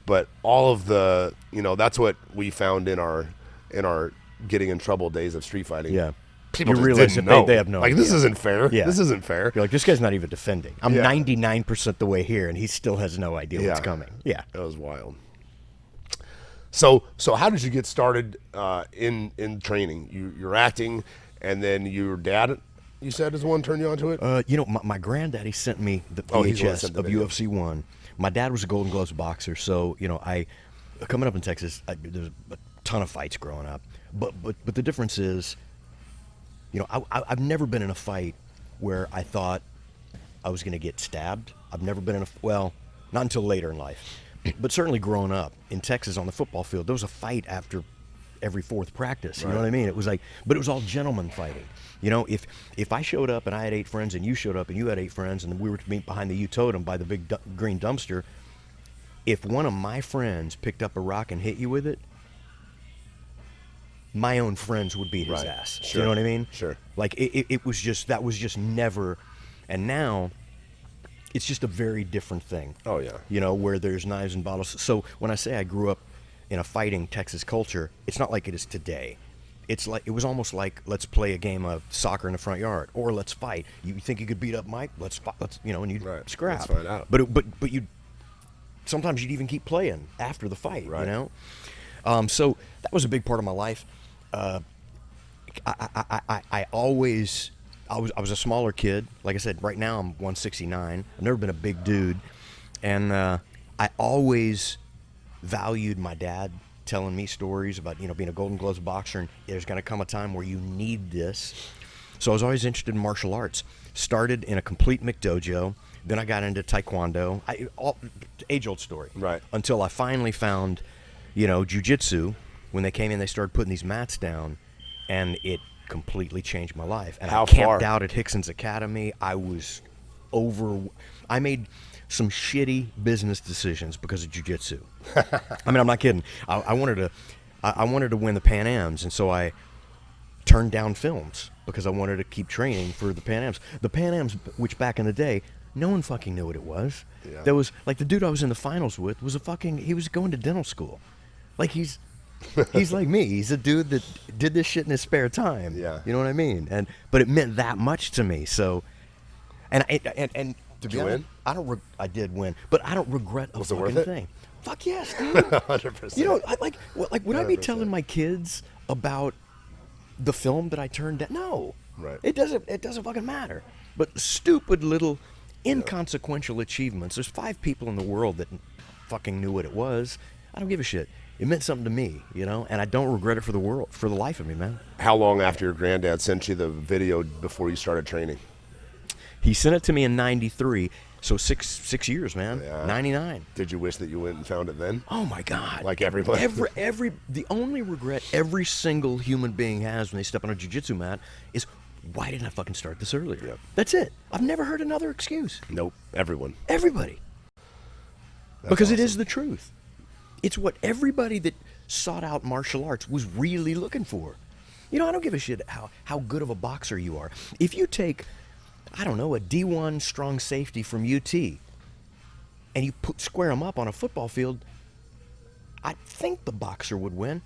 But all of the that's what we found in our getting in trouble days of street fighting. Yeah. People You just realize didn't that know. they have no like this idea. isn't fair. Yeah. This isn't fair. You're like, this guy's not even defending. I'm Yeah. 99% the way here, and he still has no idea what's coming. Yeah. That was wild. So how did you get started in training? You're acting, and then your dad, you said, is the one turned you onto it? My granddaddy sent me the He's the one that VHS sent the of video. UFC 1. My dad was a Golden Gloves boxer, so, coming up in Texas, there's a ton of fights growing up. But the difference is, I've never been in a fight where I thought I was going to get stabbed. I've never been in not until later in life. But certainly growing up in Texas on the football field, there was a fight after every fourth practice. You know what I mean? It was but it was all gentleman fighting. If I showed up and I had 8 friends and you showed up and you had 8 friends and we were to meet behind the U totem by the big green dumpster, if one of my friends picked up a rock and hit you with it, my own friends would beat his ass. Sure. You know what I mean? Sure. Like it was just, that was just never, and now it's just a very different thing. Oh yeah. Where there's knives and bottles. So when I say I grew up in a fighting Texas culture, it's not like it is today. it was almost like, let's play a game of soccer in the front yard, or let's fight. You think you could beat up Mike? Let's and you'd scrap. Let's find out. But you sometimes you'd even keep playing after the fight. Right. So that was a big part of my life. I was a smaller kid. Like I said, right now I'm 169. I've never been a big dude, and I always valued my dad telling me stories about being a Golden Gloves boxer, and there's going to come a time where you need this. So I was always interested in martial arts. Started in a complete McDojo. Then I got into Taekwondo. Age-old story. Right. Until I finally found, jiu-jitsu. When they came in, they started putting these mats down, and it completely changed my life. And How I camped far? out at Hickson's Academy. I made some shitty business decisions because of jiu-jitsu. I mean, I'm not kidding. I wanted to win the Pan Ams, and so I turned down films because I wanted to keep training for the Pan Ams. The Pan Ams, which back in the day, no one fucking knew what it was. Yeah. There was, like, the dude I was in the finals with was he was going to dental school. Like, he's like me. He's a dude that did this shit in his spare time. Yeah. You know what I mean? But it meant that much to me. So, and to be you honest, win? I did win, but I don't regret a Was it fucking worth it? thing. Fuck yes, dude. 100%. Would I be 100%. telling my kids about the film that I turned down? No. Right. It doesn't fucking matter. But stupid little inconsequential achievements. There's 5 people in the world that fucking knew what it was. I don't give a shit. It meant something to me, and I don't regret it for the life of me, man. How long after your granddad sent you the video before you started training? He sent it to me in '93, so six years, man. Yeah. 99. Did you wish that you went and found it then? Oh my God! Like everybody. The only regret every single human being has when they step on a jiu-jitsu mat is, why didn't I fucking start this earlier? Yep. That's it. I've never heard another excuse. Nope. Everyone. Everybody. That's Because awesome. it is the truth. It's what everybody that sought out martial arts was really looking for. I don't give a shit how good of a boxer you are. If you take, I don't know, a D1 strong safety from UT and you square him up on a football field, I think the boxer would win,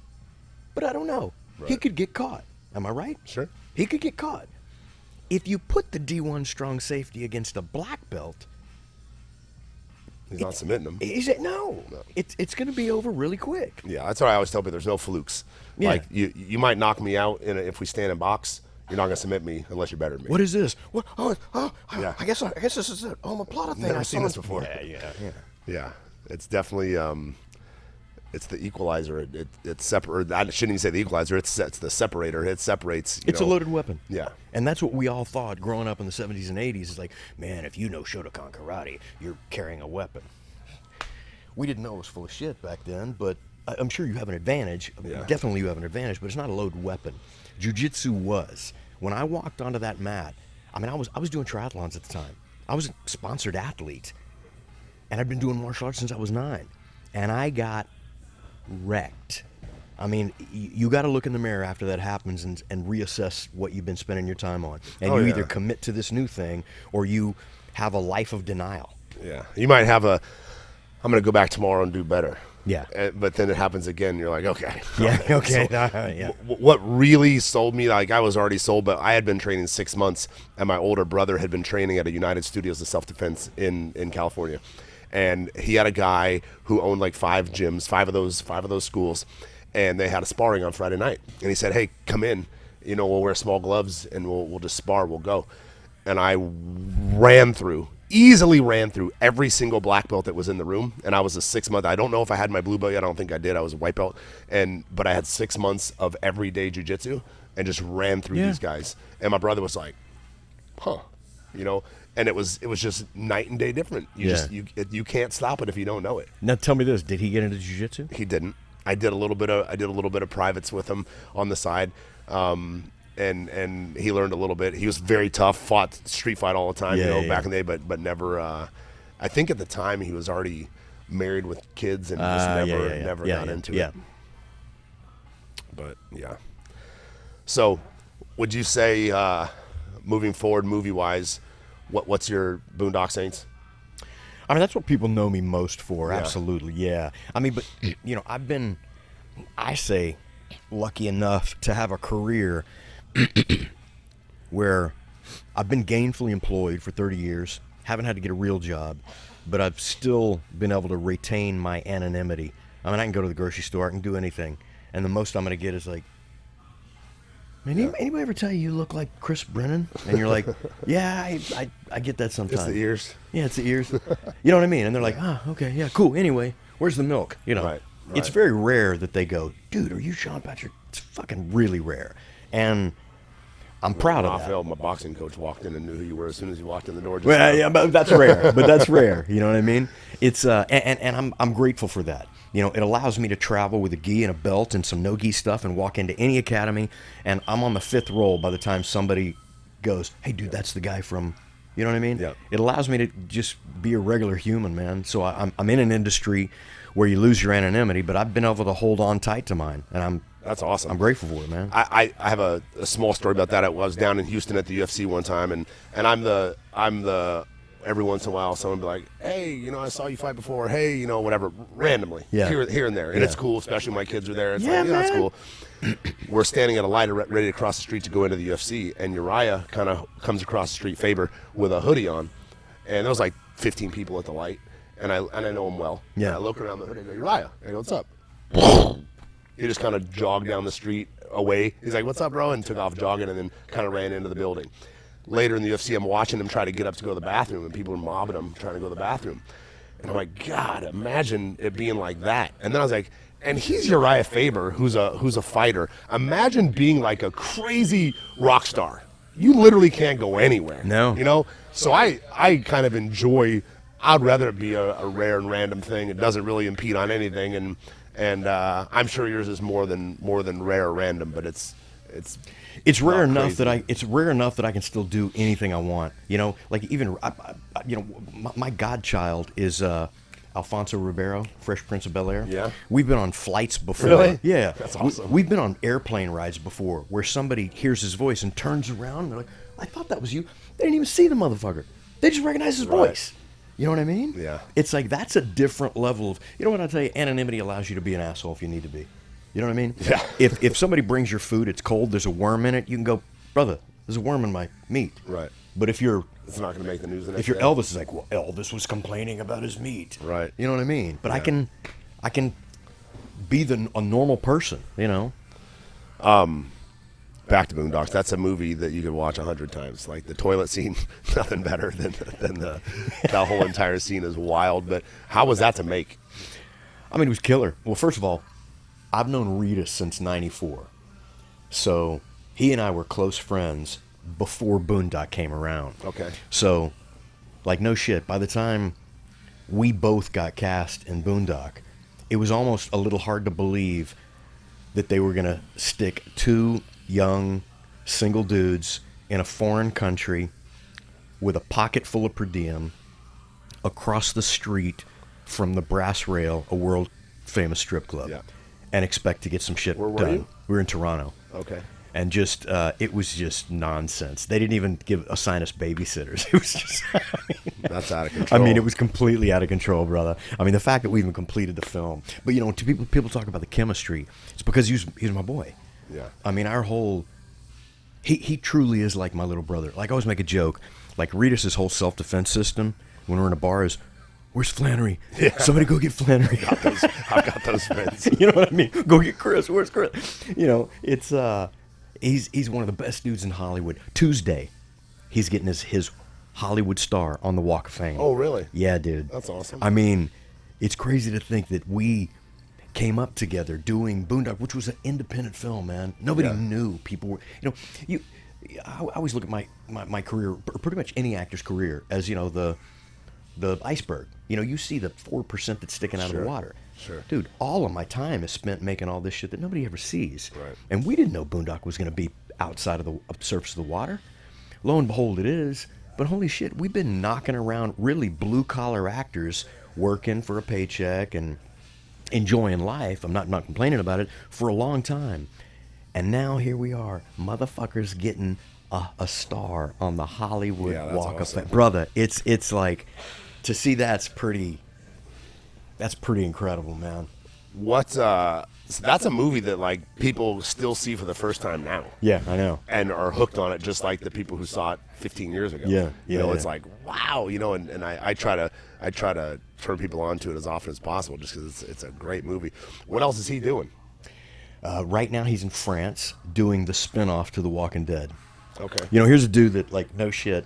but I don't know. Right. He could get caught. Am I right? Sure. He could get caught. If you put the D1 strong safety against a black belt, He's not submitting them. is it? No. It's going to be over really quick. Yeah, that's what I always tell people. There's no flukes. Yeah. Like, you might knock me out if we stand in box. You're not going to submit me unless you're better than me. What is this? What? Yeah. I guess this is a omoplata thing. Never I seen saw this on- before. Yeah. Yeah, it's definitely it's the equalizer. It's separate. I shouldn't even say the equalizer. It's the separator. It separates. It's a loaded weapon. Yeah. And that's what we all thought growing up in the 70s and 80s. Is like, man, if you know Shotokan karate, you're carrying a weapon. We didn't know it was full of shit back then, but I'm sure you have an advantage. Yeah. Definitely you have an advantage, but it's not a loaded weapon. Jiu-jitsu was. When I walked onto that mat, I mean, I was doing triathlons at the time. I was a sponsored athlete, and I'd been doing martial arts since I was 9, and I got wrecked. I mean, you got to look in the mirror after that happens and reassess what you've been spending your time on, and you either commit to this new thing or you have a life of denial. Yeah. You might have I'm going to go back tomorrow and do better. Yeah. But then it happens again. You're like, okay. Yeah. Okay. So, what really sold me, like I was already sold, but I had been training 6 months, and my older brother had been training at a United Studios of Self-Defense in California. And he had a guy who owned like 5 gyms, 5 of those schools, and they had a sparring on Friday night. And he said, hey, come in, we'll wear small gloves and we'll just spar, we'll go. And I easily ran through every single black belt that was in the room. And I was a 6 month. I don't know if I had my blue belt yet. I don't think I did. I was a white belt. But I had 6 months of everyday jiu-jitsu and just ran through these guys. And my brother was like, huh, and it was just night and day different. You can't stop it if you don't know it. Now tell me this: did he get into jiu-jitsu? He didn't. I did a little bit of privates with him on the side. And he learned a little bit. He was very tough, fought street fight all the time, back in the day, but never. I think at the time he was already married with kids and just never got into it. But yeah. So, would you say, moving forward, movie-wise, what's your Boondock Saints? I mean, that's what people know me most for. Yeah. Absolutely, yeah. I mean, but lucky enough to have a career where I've been gainfully employed for 30 years, haven't had to get a real job, but I've still been able to retain my anonymity. I mean, I can go to the grocery store, I can do anything, and the most I'm going to get is like, man, anybody ever tell you look like Chris Brennan? And you're like, yeah, I get that sometimes. It's the ears. Yeah, it's the ears. You know what I mean? And they're like, okay, yeah, cool. Anyway, where's the milk? You know, Right. It's very rare that they go, dude, are you Sean Patrick? It's fucking really rare. And I'm proud of that. Rafael, my boxing coach, walked in and knew who you were as soon as you walked in the door. Just Well, yeah, but that's rare. But that's rare. You know what I mean? It's and I'm grateful for that. You know, it allows me to travel with a gi and a belt and some no gi stuff and walk into any academy, and I'm on the 5th roll by the time somebody goes, "Hey, dude, that's the guy from." You know what I mean? Yeah. It allows me to just be a regular human, man. So I'm in an industry where you lose your anonymity, but I've been able to hold on tight to mine, and That's awesome. I'm grateful for it, man. I have a small story about that. I was down in Houston at the UFC one time, and I'm the every once in a while someone will be like, hey, you know, I saw you fight before. Hey, you know, whatever, randomly, here and there, and it's cool, especially when my kids are there. It's like, that's cool. We're standing at a light ready to cross the street to go into the UFC, and Uriah kind of comes across the street, Faber, with a hoodie on, and there was like 15 people at the light, and I know him well. Yeah. And I look around the hood and I go, Uriah. I go, what's up? He just kind of jogged down the street away. He's like, what's up, bro? And took off jogging and then kind of ran into the building. Later in the UFC, I'm watching him try to get up to go to the bathroom, and people are mobbing him trying to go to the bathroom. And I'm like, God, imagine it being like that. And then I was like, and he's Uriah Faber, who's a fighter. Imagine being like a crazy rock star. You literally can't go anywhere. No. You know? So I kind of enjoy, I'd rather it be a rare and random thing. It doesn't really impede on anything, and I'm sure yours is more than rare or random, but it's rare enough crazy. that I can still do anything I want. You know, like even my godchild is Alfonso Ribeiro, Fresh Prince of Bel-Air. Yeah. We've been on flights before. Really? Yeah. That's awesome. We've been on airplane rides before where somebody hears his voice and turns around and they're like, I thought that was you. They didn't even see the motherfucker. They just recognize his voice. You know what I mean? Yeah. It's like that's a different level of, you know what I tell you, anonymity allows you to be an asshole if you need to be. You know what I mean? Yeah. If somebody brings your food, it's cold, there's a worm in it, you can go, brother, there's a worm in my meat. Right. But if you're It's not going to make the news the next if you're day. Elvis is like, well, Elvis was complaining about his meat. Right. You know what I mean? But Yeah. I can be a normal person, you know? Back to Boondocks. That's a movie that you could watch 100 times. Like the toilet scene, nothing better than that whole entire scene is wild. But how was that to make? I mean, it was killer. Well, first of all, I've known Rita since '94. So he and I were close friends before Boondock came around. Okay. So, like, no shit. By the time we both got cast in Boondock, it was almost a little hard to believe that they were going to stick two young single dudes in a foreign country with a pocket full of per diem across the street from the Brass Rail, a world famous strip club, Yeah. and expect to get some shit Where were done. you? We were in Toronto. Okay. And just, it was just nonsense. They didn't even assign us babysitters. It was just, That's out of control. I mean, it was completely out of control, brother. I mean, the fact that we even completed the film. But, you know, to people talk about the chemistry, it's because he's my boy. Yeah. I mean, our whole, he truly is like my little brother. Like, I always make a joke. Like, Rita's whole self-defense system when we're in a bar is, where's Flanery? Yeah. Somebody go get Flanery. I've got those friends. You know what I mean? Go get Chris. Where's Chris? You know, it's he's one of the best dudes in Hollywood. Tuesday, he's getting his Hollywood star on the Walk of Fame. Oh, really? Yeah, dude. That's awesome. I mean, it's crazy to think that we came up together doing Boondock, which was an independent film, man. Nobody knew people were. You know, I always look at my career, or pretty much any actor's career, as, you know, the iceberg. You know, you see the 4% that's sticking out of the water. Sure. Dude, all of my time is spent making all this shit that nobody ever sees. Right. And we didn't know Boondock was going to be outside of the surface of the water. Lo and behold, it is. But holy shit, we've been knocking around really blue-collar actors working for a paycheck and enjoying life. I'm not complaining about it for a long time. And now here we are, motherfuckers getting a star on the Hollywood Walk of Fame. Brother, it's like, to see that's pretty incredible, man. What that's a movie that like people still see for the first time now. Yeah, I know. And are hooked on it, just like the people who saw it 15 years ago. Yeah, you know, yeah. it's like wow, you know, and I try to turn people on to it as often as possible, just because it's a great movie. What else is he doing? Right now, he's in France doing the spinoff to The Walking Dead. Okay. You know, here's a dude that, like, no shit.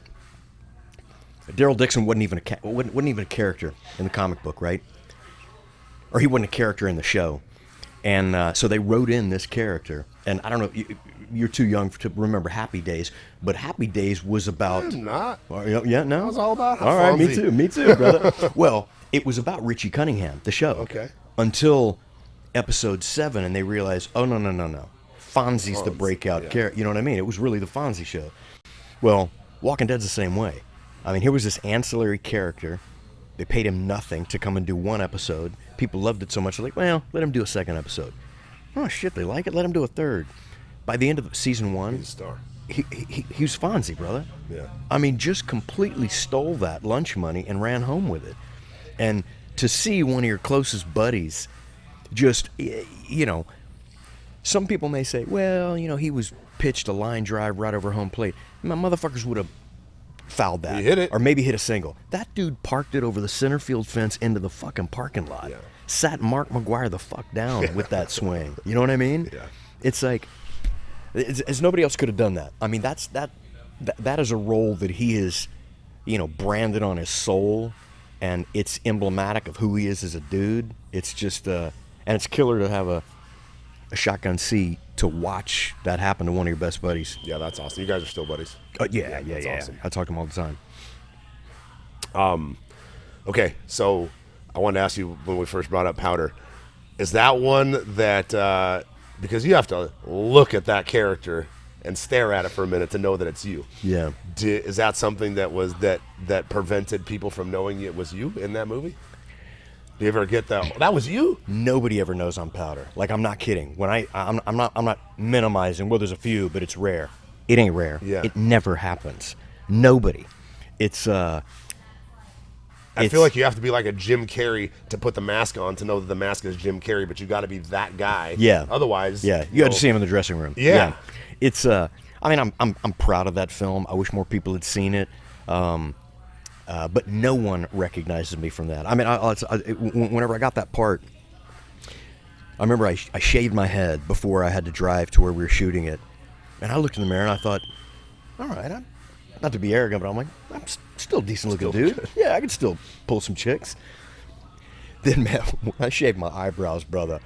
Daryl Dixon wasn't even a character in the comic book, right? Or he wasn't a character in the show. And so they wrote in this character. And I don't know, you're too young to remember Happy Days, but Happy Days was about... I'm not. Yeah, no? It was all about all right, me too, brother. Well, it was about Richie Cunningham, the show. Okay. Until episode 7, and they realized, oh, no. Fonzie's the breakout character. You know what I mean? It was really the Fonzie show. Well, Walking Dead's the same way. I mean, here was this ancillary character. They paid him nothing to come and do one episode. People loved it so much, they're like, well, let him do a second episode. Oh, shit, they like it? Let him do a third. By the end of season 1, He's a star. He was Fonzie, brother. Yeah. I mean, just completely stole that lunch money and ran home with it. And to see one of your closest buddies just, you know, some people may say, well, you know, he was pitched a line drive right over home plate. My motherfuckers would have fouled that. He hit it. Or maybe hit a single. That dude parked it over the center field fence into the fucking parking lot. Yeah. Sat Mark McGuire the fuck down with that swing. You know what I mean? Yeah. It's like, as nobody else could have done that. I mean, that is a role that he is, you know, branded on his soul, and it's emblematic of who he is as a dude. It's just, and it's killer to have a shotgun seat to watch that happen to one of your best buddies. Yeah, that's awesome. You guys are still buddies. Yeah. Awesome. I talk to him all the time. Okay, so I wanted to ask you when we first brought up Powder, is that one that because you have to look at that character and stare at it for a minute to know that it's you. Yeah. Is that something that was that prevented people from knowing it was you in that movie? Do you ever get that? That was you? Nobody ever knows I'm Powder. Like, I'm not kidding. When I'm not minimizing. Well, there's a few, but it's rare. It ain't rare. Yeah. It never happens. Nobody. It's I feel like you have to be like a Jim Carrey to put the mask on to know that the mask is Jim Carrey, but you got to be that guy. Yeah. Otherwise, yeah, you had to see him in the dressing room. Yeah. It's I mean, I'm proud of that film. I wish more people had seen it. But no one recognizes me from that. I mean, whenever I got that part, I remember I shaved my head before I had to drive to where we were shooting it, and I looked in the mirror and I thought, all right, I'm not to be arrogant, but I'm like, I'm still a decent looking dude. Yeah, I can still pull some chicks. Then, man, when I shaved my eyebrows, brother,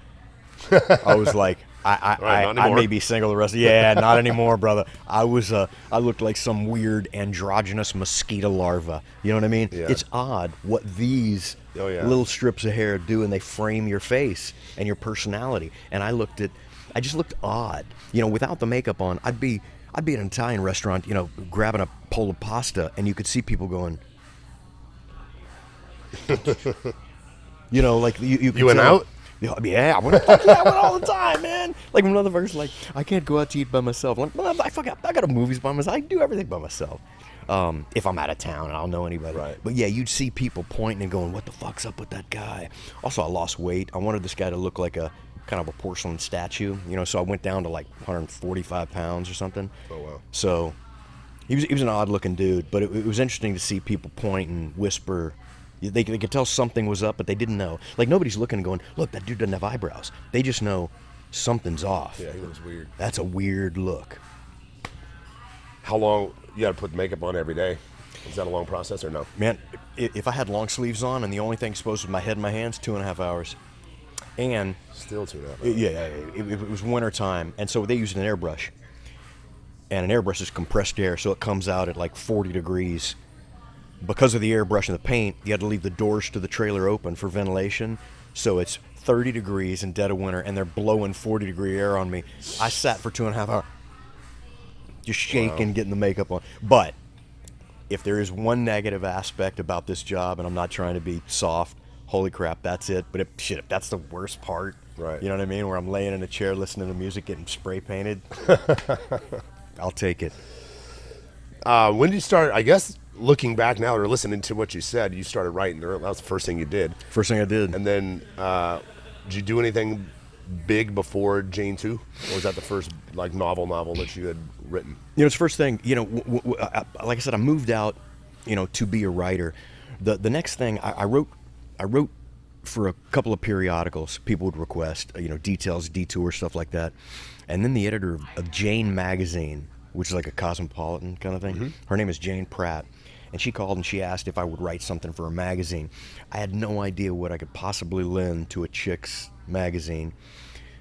I was like, I may be single the rest of not anymore, brother. I looked like some weird androgynous mosquito larva. You know what I mean? Yeah. It's odd what these little strips of hair do, and they frame your face and your personality. And I just looked odd. You know, without the makeup on, I'd be at an Italian restaurant, you know, grabbing a bowl of pasta, and you could see people going, you know, like you went out? Yeah, I went all the time, man. Like when motherfuckers like, I can't go out to eat by myself. I'm like, I got to movies by myself. I do everything by myself. If I'm out of town and I don't know anybody. Right. But yeah, you'd see people pointing and going, what the fuck's up with that guy? Also, I lost weight. I wanted this guy to look like a kind of a porcelain statue, you know, so I went down to like 145 pounds or something. Oh, wow. So he was an odd looking dude, but it was interesting to see people point and whisper. They could tell something was up, but they didn't know. Like, nobody's looking and going, look, that dude doesn't have eyebrows. They just know something's off. Yeah, he looks weird. That's a weird look. How long? You got to put makeup on every day. Is that a long process or no? Man, if I had long sleeves on and the only thing exposed was my head and my hands, 2.5 hours. And Still 2.5 hours. it was winter time, and so they used an airbrush. And an airbrush is compressed air, so it comes out at like 40 degrees. Because of the airbrush and the paint, you had to leave the doors to the trailer open for ventilation. So it's 30 degrees in dead of winter, and they're blowing 40-degree air on me. I sat for 2.5 hours, just shaking, getting the makeup on. But if there is one negative aspect about this job, and I'm not trying to be soft, holy crap, that's it. But if that's the worst part, right? You know what I mean? Where I'm laying in a chair listening to music, getting spray painted, I'll take it. When did you start? I guess looking back now or listening to what you said, you started writing. That was the first thing you did. First thing I did. And then, did you do anything big before Jane 2? Or was that the first like novel that you had written? It's the first thing. Like I said, I moved out, to be a writer. The next thing I wrote for a couple of periodicals. People would request, details, detour, stuff like that. And then the editor of Jane magazine, which is like a cosmopolitan kind of thing. Her name is Jane Pratt. And she called and she asked if I would write something for a magazine. I had no idea what I could possibly lend to a chick's magazine.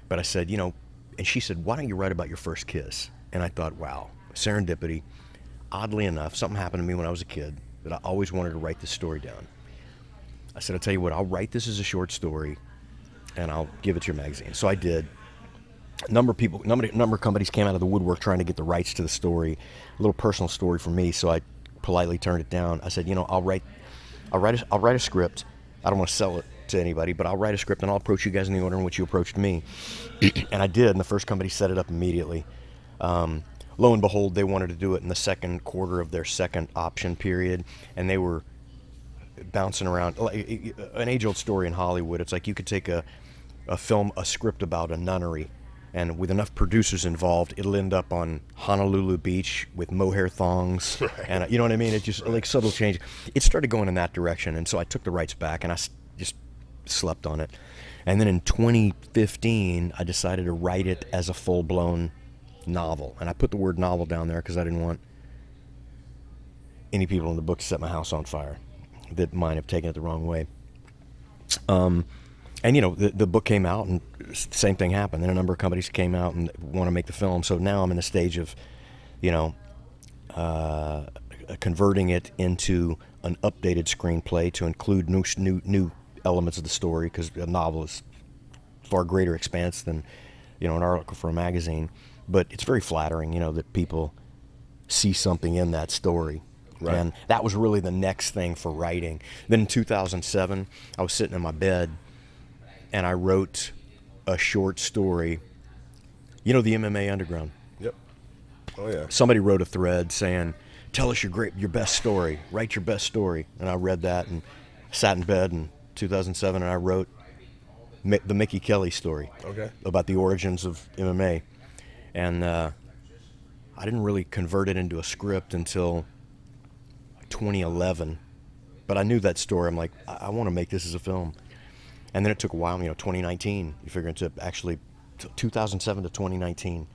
But I said, and she said, why don't you write about your first kiss? And I thought, wow, serendipity. Oddly enough, something happened to me when I was a kid that I always wanted to write this story down. I said, I'll tell you what, I'll write this as a short story and I'll give it to your magazine. So I did. A number of companies came out of the woodwork trying to get the rights to the story, a little personal story for me, so I politely turned it down. I said, I'll write a script. I don't want to sell it to anybody, but I'll write a script and I'll approach you guys in the order in which you approached me. And I did, and the first company set it up immediately. Lo and behold, they wanted to do it in the second quarter of their second option period, and they were bouncing around. Like an age-old story in Hollywood, it's like you could take a script about a nunnery, and with enough producers involved, it'll end up on Honolulu Beach with mohair thongs, right. And you know what I mean? It just like subtle change. It started going in that direction, and so I took the rights back, and I just slept on it. And then in 2015, I decided to write it as a full-blown novel, and I put the word novel down there because I didn't want any people in the book to set my house on fire that might have taken it the wrong way. And the book came out, and the same thing happened. Then a number of companies came out and want to make the film. So now I'm in the stage of, converting it into an updated screenplay to include new elements of the story, because a novel is far greater expanse than, an article for a magazine. But it's very flattering, that people see something in that story. Right. And that was really the next thing for writing. Then in 2007, I was sitting in my bed, and I wrote a short story. The MMA Underground. Yep. Oh yeah. Somebody wrote a thread saying, "Tell us your best story. Write your best story." And I read that and sat in bed in 2007, and I wrote the Mickey Kelly story. Okay. About the origins of MMA, and I didn't really convert it into a script until 2011. But I knew that story. I'm like, I want to make this as a film. And then it took a while, 2019, you figure into actually 2007 to 2019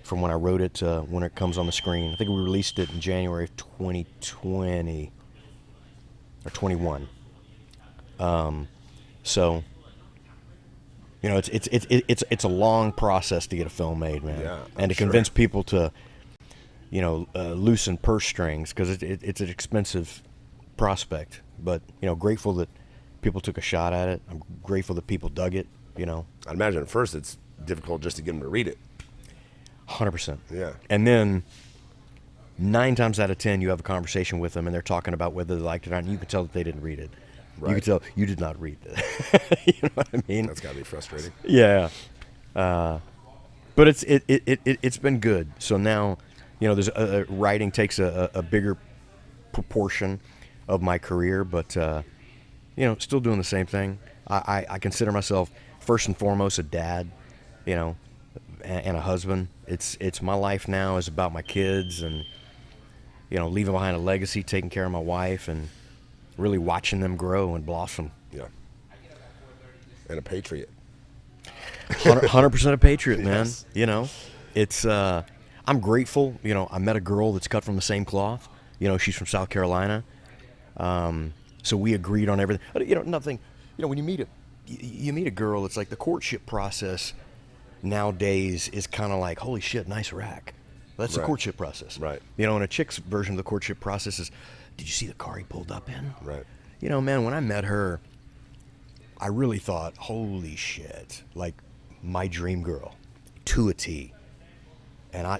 from when I wrote it to when it comes on the screen. I think we released it in January of 2020 or 21. So, it's a long process to get a film made, man. Yeah, and to convince people to, loosen purse strings, because it's an expensive prospect. But, grateful that people took a shot at it. I'm grateful that people dug it, I'd imagine at first it's difficult just to get them to read it. 100%. Yeah. And then 9 times out of 10, you have a conversation with them, and they're talking about whether they liked it or not, and you can tell that they didn't read it. Right. You can tell you did not read it. You know what I mean? That's got to be frustrating. Yeah. But it's been good. So now, there's writing takes a bigger proportion of my career, but still doing the same thing. I consider myself first and foremost a dad, and a husband. It's my life now is about my kids and, leaving behind a legacy, taking care of my wife, and really watching them grow and blossom. Yeah. And a patriot. 100% a patriot, man. Yes. It's I'm grateful. I met a girl that's cut from the same cloth. She's from South Carolina. So we agreed on everything. Nothing. When you meet a girl, it's like the courtship process nowadays is kind of like, holy shit, nice rack. That's the courtship process. Right. And a chick's version of the courtship process is, did you see the car he pulled up in? Right. Man, when I met her, I really thought, holy shit, like my dream girl, to a T. And I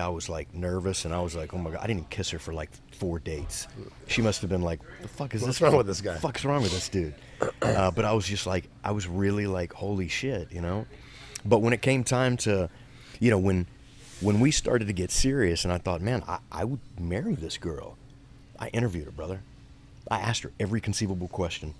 was like nervous, and I was like, oh my God, I didn't even kiss her for like 4 dates. She must have been like, the fuck is this? What's wrong with this guy? The fuck's wrong with this dude? But I was just like, I was really like, holy shit, But when it came time to, when we started to get serious, and I thought, man, I would marry this girl. I interviewed her, brother. I asked her every conceivable question,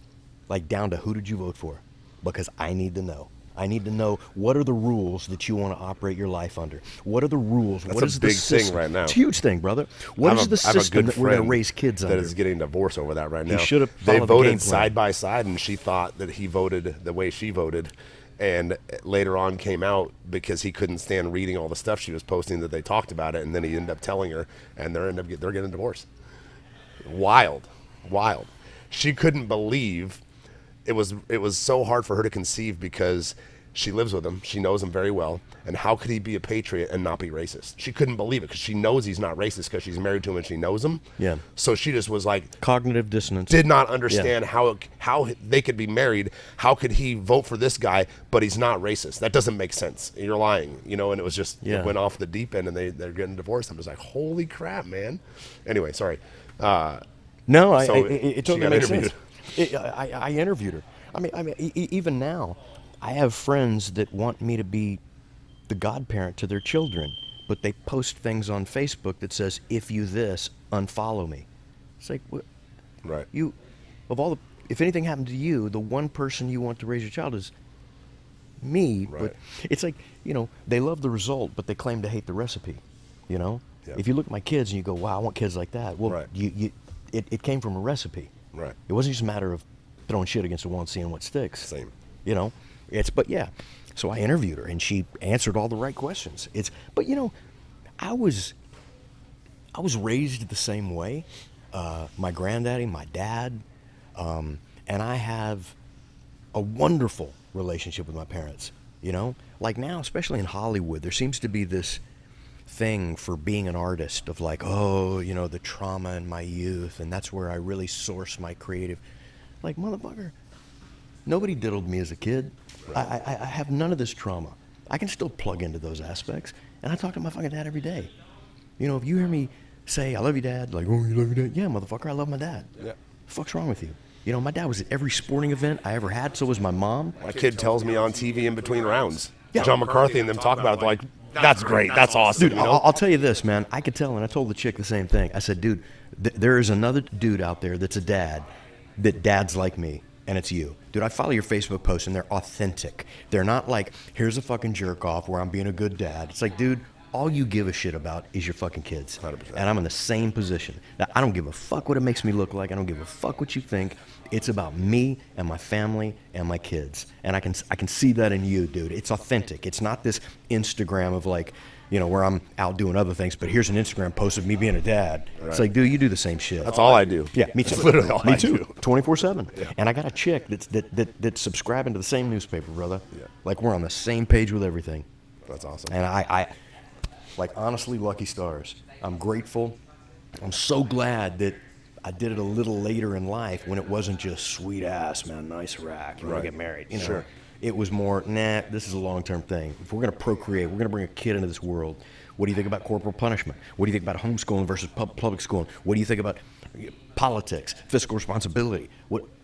like down to who did you vote for? Because I need to know. I need to know what are the rules that you want to operate your life under. What are the rules? That's what a is big the system? thing right now. It's a huge thing, brother. What is the I have a system good that we're going to friend raise kids that under? is getting divorced over that right now. should have They followed the game voted plan. side by side, and she thought that he voted the way she voted. And later on came out because he couldn't stand reading all the stuff she was posting that they talked about it, and then he ended up telling her, and they're getting a divorce. Wild. She couldn't believe it was so hard for her to conceive because she lives with him. She knows him very well. And how could he be a patriot and not be racist? She couldn't believe it because she knows he's not racist because she's married to him and she knows him. Yeah. So she just was like, Cognitive dissonance. did not understand how they could be married. How could he vote for this guy, but he's not racist? That doesn't make sense. You're lying, And it was just, it went off the deep end and they're getting divorced. I'm just like, holy crap, man. Anyway, sorry. No, So it she totally got makes sense. interviewed. I interviewed her. I mean, even now, I have friends that want me to be the godparent to their children, but they post things on Facebook that says, "If you this, unfollow me." It's like, what? Right. If anything happened to you, the one person you want to raise your child is me. Right. But it's like, they love the result, but they claim to hate the recipe. Yeah. If you look at my kids and you go, "Wow, I want kids like that," well, Right. it came from a recipe. Right. It wasn't just a matter of throwing shit against the wall and seeing what sticks. Same. But yeah. So I interviewed her and she answered all the right questions. I was raised the same way. My granddaddy, my dad, and I have a wonderful relationship with my parents. Like now, especially in Hollywood, there seems to be this thing for being an artist of like, the trauma in my youth, and that's where I really source my creative. Like, motherfucker, nobody diddled me as a kid. Right. I have none of this trauma. I can still plug into those aspects, and I talk to my fucking dad every day. If you hear me say, "I love you, Dad," like, "Oh, you love your dad?" Yeah, motherfucker, I love my dad. Yeah. What the fuck's wrong with you? My dad was at every sporting event I ever had, so was my mom. My kid tells me on TV in between rounds. Yeah. John McCarthy and them talk about it. They're like, that's great. That's awesome. Dude, I'll tell you this, man. I could tell, and I told the chick the same thing. I said, dude, there is another dude out there that's a dad, that dads like me, and it's you. Dude, I follow your Facebook posts, and they're authentic. They're not like, here's a fucking jerk off where I'm being a good dad. It's like, dude, all you give a shit about is your fucking kids. 100%. And I'm in the same position. Now, I don't give a fuck what it makes me look like. I don't give a fuck what you think. It's about me and my family and my kids. And I can see that in you, dude. It's authentic. It's not this Instagram of like, where I'm out doing other things, but here's an Instagram post of me being a dad. Right. It's like, dude, you do the same shit. That's all I do. Yeah, me too. That's literally all me I too. do. 24/7. Yeah. And I got a chick that's subscribing to the same newspaper, brother. Yeah. Like we're on the same page with everything. That's awesome. And I like, honestly, lucky stars. I'm grateful. I'm so glad that I did it a little later in life when it wasn't just sweet ass, man, nice rack, we're gonna get married. Sure. It was more, this is a long-term thing. If we're gonna procreate, we're gonna bring a kid into this world. What do you think about corporal punishment? What do you think about homeschooling versus public schooling? What do you think about politics, fiscal responsibility?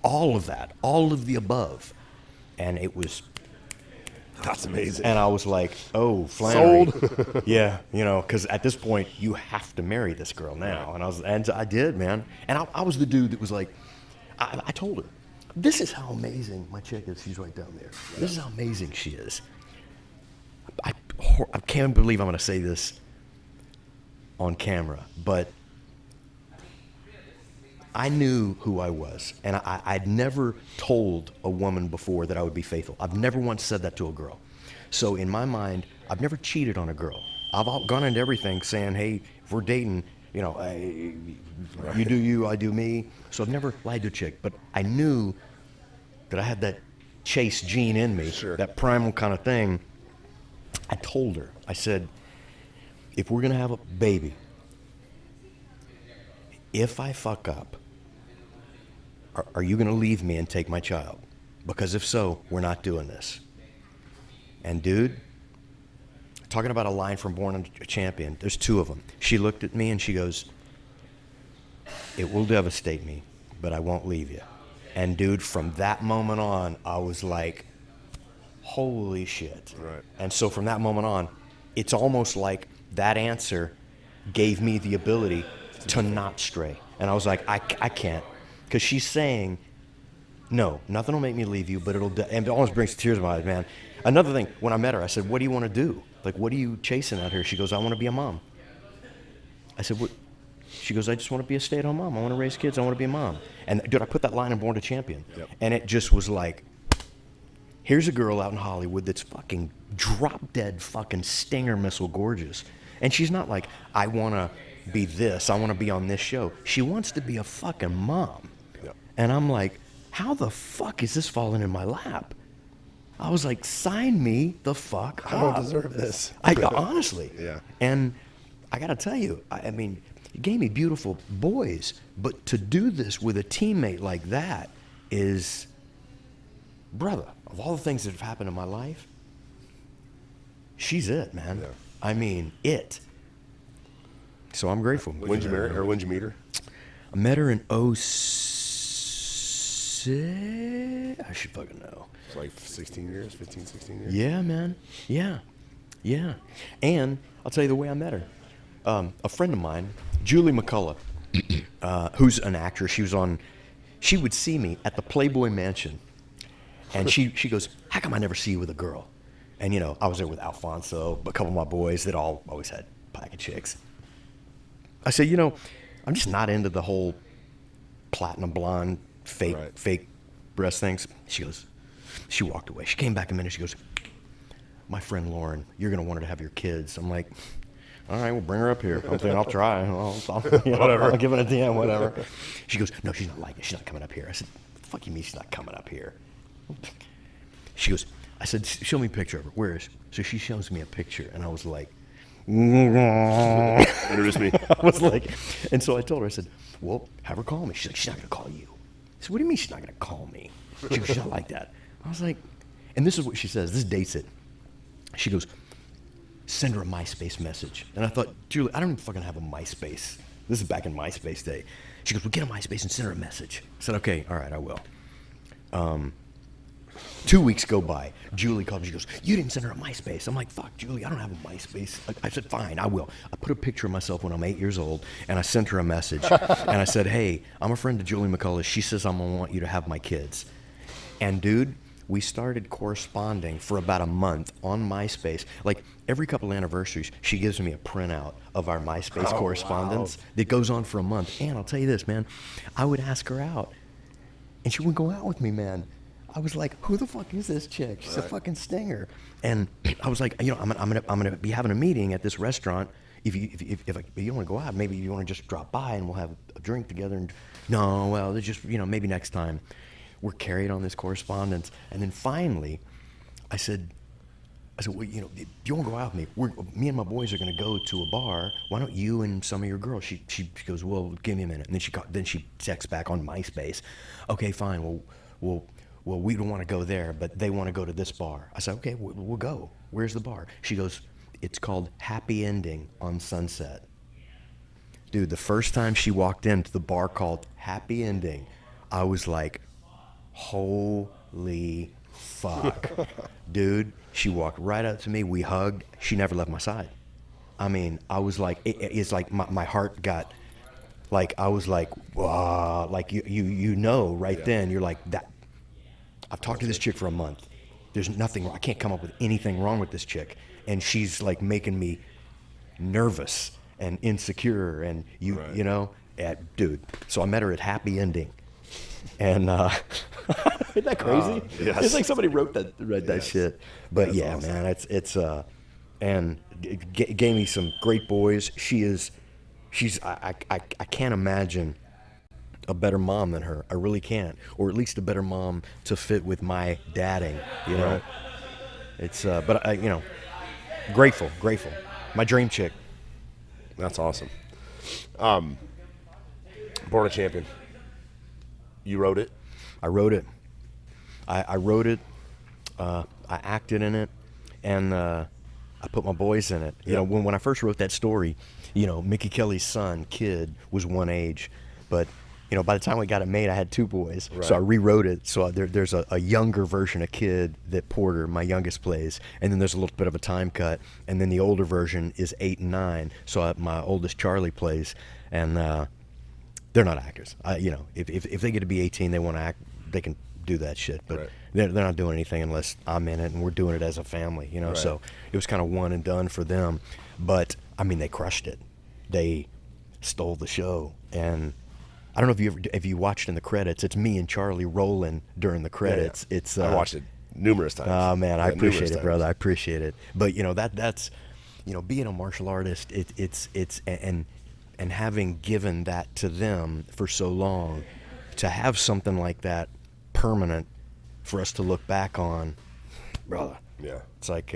All of that, all of the above. And it was... That's amazing. And I was like, oh, Flanery. Sold. Yeah, because at this point, you have to marry this girl now. And I did, man. And I was the dude that was like, I told her, this is how amazing my chick is. She's right down there. Yeah. This is how amazing she is. I can't believe I'm going to say this on camera, but I knew who I was, and I'd never told a woman before that I would be faithful. I've never once said that to a girl. So in my mind, I've never cheated on a girl. I've gone into everything saying, hey, if we're dating, you do you, I do me. So I've never lied to a chick, but I knew that I had that chase gene in me, sure. That primal kind of thing. I told her, I said, if we're going to have a baby, if I fuck up, are you going to leave me and take my child? Because if so, we're not doing this. And dude, talking about a line from Born a Champion, there's two of them. She looked at me and she goes, it will devastate me, but I won't leave you. And dude, from that moment on, I was like, holy shit. Right. And so from that moment on, it's almost like that answer gave me the ability to not stray. And I was like, I can't. Because she's saying, no, nothing will make me leave you, but and it almost brings tears to my eyes, man. Another thing, when I met her, I said, "What do you want to do? Like, what are you chasing out here?" She goes, "I want to be a mom." I said, "What?" She goes, "I just want to be a stay-at-home mom. I want to raise kids. I want to be a mom." And dude, I put that line in Born a Champion, and it just was like, here's a girl out in Hollywood that's fucking drop-dead fucking Stinger missile gorgeous. And she's not like, I want to be this, I want to be on this show. She wants to be a fucking mom. And I'm like, how the fuck is this falling in my lap? I was like, sign me the fuck up. I don't deserve this. Honestly. Yeah. And I got to tell you, I mean, you gave me beautiful boys, but to do this with a teammate like that is, brother, of all the things that have happened in my life, she's it, man. Yeah. I mean, it. So I'm grateful. When'd you marry her, or when'd you meet her? I met her in 06. I should fucking know. It's like 16 years, 15, 16 years. Yeah, man. Yeah. Yeah. And I'll tell you the way I met her. A friend of mine, Julie McCullough, who's an actress, she would see me at the Playboy Mansion. And she goes, "How come I never see you with a girl?" And, you know, I was there with Alfonso, a couple of my boys that always had pack of chicks. I said, you know, I'm just not into the whole platinum blonde, fake breast things. She walked away. She came back a minute. She goes, "My friend Lauren, you're going to want her to have your kids." I'm like, all right, we'll bring her up here. I'm thinking, I'll try. Whatever. I'll give it a DM, whatever. She goes, "No, she's not like it. She's not coming up here." I said, "What the fuck you mean she's not coming up here?" She goes, I said, "Show me a picture of her. Where is she?" So she shows me a picture, and I was like, Introduce me. I was like, and so I told her, I said, "Well, have her call me." She's like, "She's not going to call you." I said, "What do you mean she's not going to call me?" She goes, "She's not like that." I was like, and this is what she says. This dates it. She goes, "Send her a MySpace message." And I thought, Julie, I don't even fucking have a MySpace. This is back in MySpace day. She goes, "Well, get a MySpace and send her a message." I said, "Okay, all right, I will." 2 weeks go by. Julie called me. She goes, "You didn't send her a MySpace." I'm like, "Fuck, Julie, I don't have a MySpace." I said, "Fine, I will." I put a picture of myself when I'm 8 years old, and I sent her a message. And I said, "Hey, I'm a friend of Julie McCullough. She says I'm going to want you to have my kids." And, dude, we started corresponding for about a month on MySpace. Like, every couple of anniversaries, she gives me a printout of our MySpace correspondence that goes on for a month. And I'll tell you this, man, I would ask her out, and she wouldn't go out with me, man. I was like, "Who the fuck is this chick? She's a fucking stinger." And I was like, you know, I'm gonna be having a meeting at this restaurant. If you don't want to go out, maybe you want to just drop by and we'll have a drink together. And no, well, it's just, you know, maybe next time. We're carried on this correspondence, and then finally, I said, "Well, you know, do you want to go out with me? Me and my boys are gonna go to a bar. Why don't you and some of your girls?" She goes, "Well, give me a minute." And then she texts back on MySpace, "Okay, fine. Well, we don't want to go there, but they want to go to this bar." I said, "Okay, we'll go. Where's the bar?" She goes, "It's called Happy Ending on Sunset." Dude, the first time she walked into the bar called Happy Ending, I was like, holy fuck. Dude, she walked right up to me. We hugged. She never left my side. I mean, I was like, it's like my heart got, like, I was like, wow, like you know right then, you're like, that. I've talked to this chick for a month. There's nothing, I can't come up with anything wrong with this chick. And she's like making me nervous and insecure and you know, dude. So I met her at Happy Ending. And isn't that crazy? Yes. It's like somebody read that shit. But That's yeah, awesome. man, it's and it gave me some great boys. She's I can't imagine a better mom than her. I really can't, or at least a better mom to fit with my dadding. You know, it's but I, you know, grateful. My dream chick. That's awesome. Born a Champion. You wrote it? I wrote it. I wrote it. I acted in it, and I put my boys in it. You know, when I first wrote that story, you know, Mickey Kelly's son, Kid, was one age, but you know, by the time we got it made, I had two boys. Right. So I rewrote it. So there's a younger version of Kid that Porter, my youngest, plays. And then there's a little bit of a time cut. And then the older version is 8 and 9. So my oldest, Charlie, plays. And they're not actors. You know, if they get to be 18, they want to act, they can do that shit, but Right. they're not doing anything unless I'm in it, and we're doing it as a family, you know. Right. So it was kind of one and done for them. But I mean, they crushed it. They stole the show, and I don't know if you watched in the credits. It's me and Charlie rolling during the credits. Yeah. It's I watched it numerous times. Oh man, I Yeah, appreciate numerous it, times. brother. I appreciate it. But you know that's being a martial artist. It's and having given that to them for so long, to have something like that permanent for us to look back on, brother. Yeah. It's like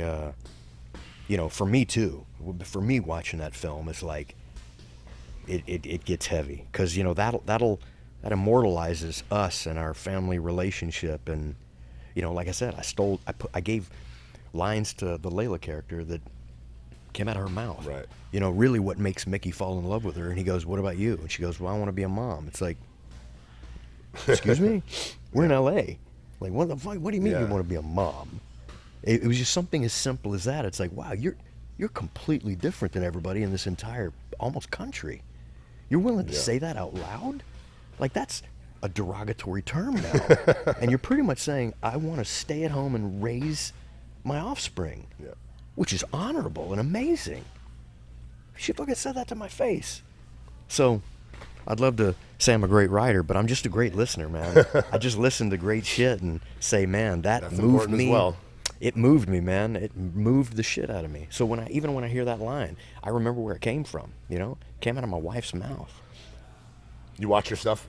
for me too. For me, watching that film is like it gets heavy, because that immortalizes us and our family relationship. And like I said, I gave lines to the Layla character that came out of her mouth. Right. Really what makes Mickey fall in love with her. And he goes, "What about you?" And she goes, "Well, I want to be a mom." It's like, excuse me? We're in LA. Like, what the fuck? What do you mean you Yeah. want to be a mom? It was just something as simple as that. It's like, wow, you're completely different than everybody in this entire almost country. You're willing to say that out loud? Like, that's a derogatory term now. And you're pretty much saying, I want to stay at home and raise my offspring. Yeah. Which is honorable and amazing. She fucking said that to my face. So, I'd love to say I'm a great writer, but I'm just a great listener, man. I just listen to great shit and say, man, that That's moved important as me. well. It moved me, man. It moved the shit out of me. So when I hear that line, I remember where it came from. It came out of my wife's mouth. You watch your stuff?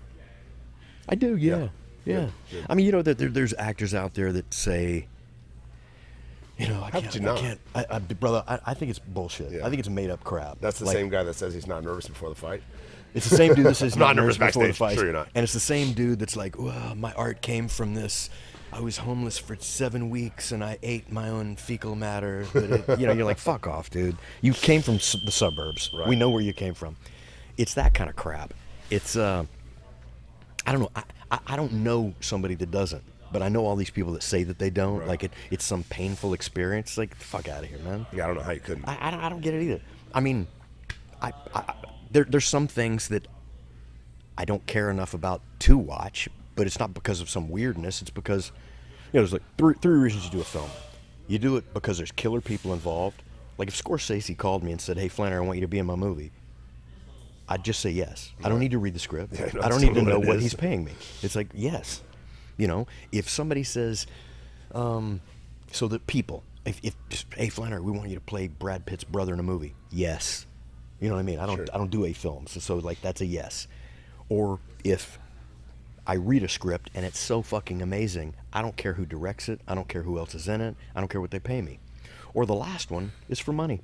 I do, yeah. Good, good. I mean, there's actors out there that say, How could you not? brother, I think it's bullshit. Yeah. I think it's made up crap. That's the Like, same guy that says he's not nervous before the fight. It's the same dude that says I'm not he's nervous before the backstage. fight. Sure you're not. And it's the same dude that's like, well, my art came from this. I was homeless for 7 weeks and I ate my own fecal matter. But you're like, fuck off, dude. You came from the suburbs. Right. We know where you came from. It's that kind of crap. It's, I don't know. I don't know somebody that doesn't. But I know all these people that say that they don't. Right. Like it's some painful experience. Like, fuck out of here, man. Yeah, I don't know how you couldn't. I don't get it either. I mean, there's some things that I don't care enough about to watch, but it's not because of some weirdness. It's because, there's like three reasons you do a film. You do it because there's killer people involved. Like if Scorsese called me and said, "Hey, Flanery, I want you to be in my movie," I'd just say yes. I don't need to read the script. Yeah, I don't need to know what it what is. he's paying me. It's like, yes. If somebody says, so that people, if hey, Flanery, we want you to play Brad Pitt's brother in a movie. Yes. You know what I mean? I don't do A films, so like that's a yes. Or if I read a script and it's so fucking amazing, I don't care who directs it, I don't care who else is in it, I don't care what they pay me. Or the last one is for money,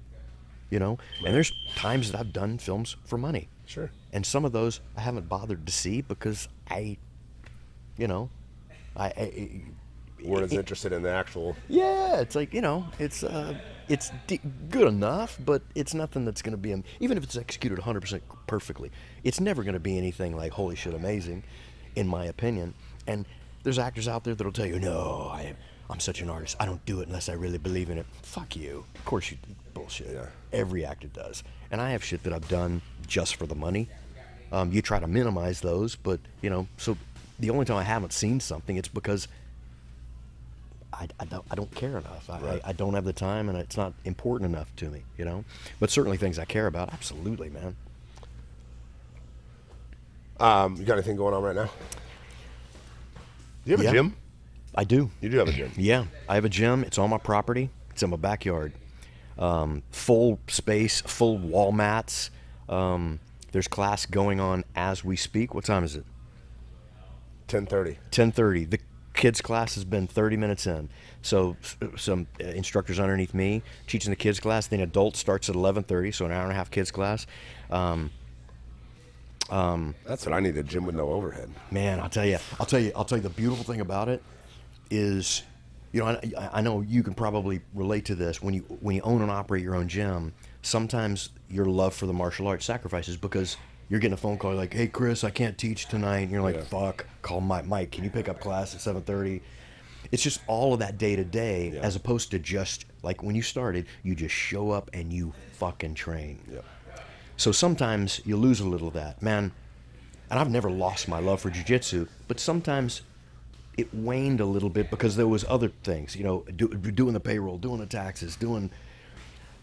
And there's times that I've done films for money. Sure. And some of those I haven't bothered to see because I Weren't as interested in the actual. yeah, it's like it's good enough, but it's nothing that's going to be even if it's executed 100% perfectly. It's never going to be anything like holy shit amazing, in my opinion. And there's actors out there that'll tell you, no, I'm such an artist. I don't do it unless I really believe in it. Fuck you. Of course you bullshit. Yeah. Every actor does. And I have shit that I've done just for the money. You try to minimize those, but so the only time I haven't seen something, it's because I don't care enough. Right. I don't have the time, and it's not important enough to me, But certainly things I care about, absolutely, man. You got anything going on right now? Do you have Yeah. a gym? I do. You do have a gym. Yeah, I have a gym. It's on my property. It's in my backyard. Full space, full wall mats. There's class going on as we speak. What time is it? 10:30. 10:30. The kids class has been 30 minutes in. So some instructors underneath me teaching the kids class. Then adults starts at 11:30, so an hour and a half kids class. That's what I need, a gym with no overhead. Man, I'll tell you. The beautiful thing about it is, I know you can probably relate to this. When you own and operate your own gym, sometimes your love for the martial arts sacrifices because you're getting a phone call like, "Hey, Chris, I can't teach tonight." And you're like, Yeah. "Fuck, call Mike. Can you pick up class at 7:30?" It's just all of that day to day, Yeah. as opposed to just like when you started, you just show up and you fucking train. Yeah. So sometimes you lose a little of that, man. And I've never lost my love for jiu-jitsu, but sometimes it waned a little bit because there was other things, doing the payroll, doing the taxes,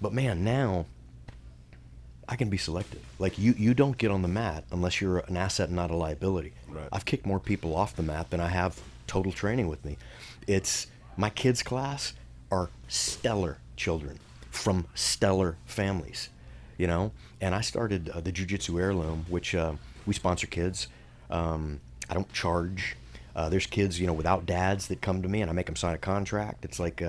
but man, now I can be selective. Like you don't get on the mat unless you're an asset and not a liability. Right. I've kicked more people off the mat than I have total training with me. It's my kids' class are stellar children from stellar families, And I started the Jiu-Jitsu Heirloom, which we sponsor kids. I don't charge. There's kids, without dads that come to me, and I make them sign a contract. It's like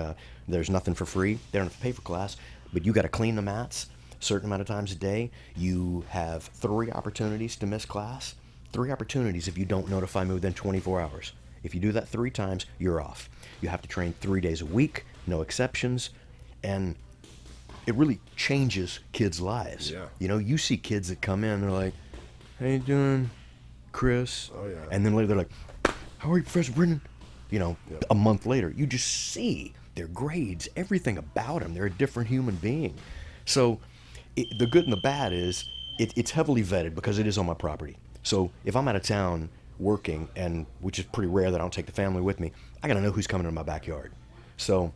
there's nothing for free. They don't have to pay for class, but you got to clean the mats a certain amount of times a day. You have 3 opportunities to miss class. 3 opportunities if you don't notify me within 24 hours. If you do that 3 times, you're off. You have to train 3 days a week, no exceptions, and it really changes kids' lives. Yeah. You see kids that come in, they're like, "How you doing, Chris?" Oh, yeah. And then later they're like, "How are you, Professor Brennan?" A month later, you just see their grades, everything about them. They're a different human being. So the good and the bad is it's heavily vetted because it is on my property. So if I'm out of town working, and which is pretty rare that I don't take the family with me, I got to know who's coming into my backyard. So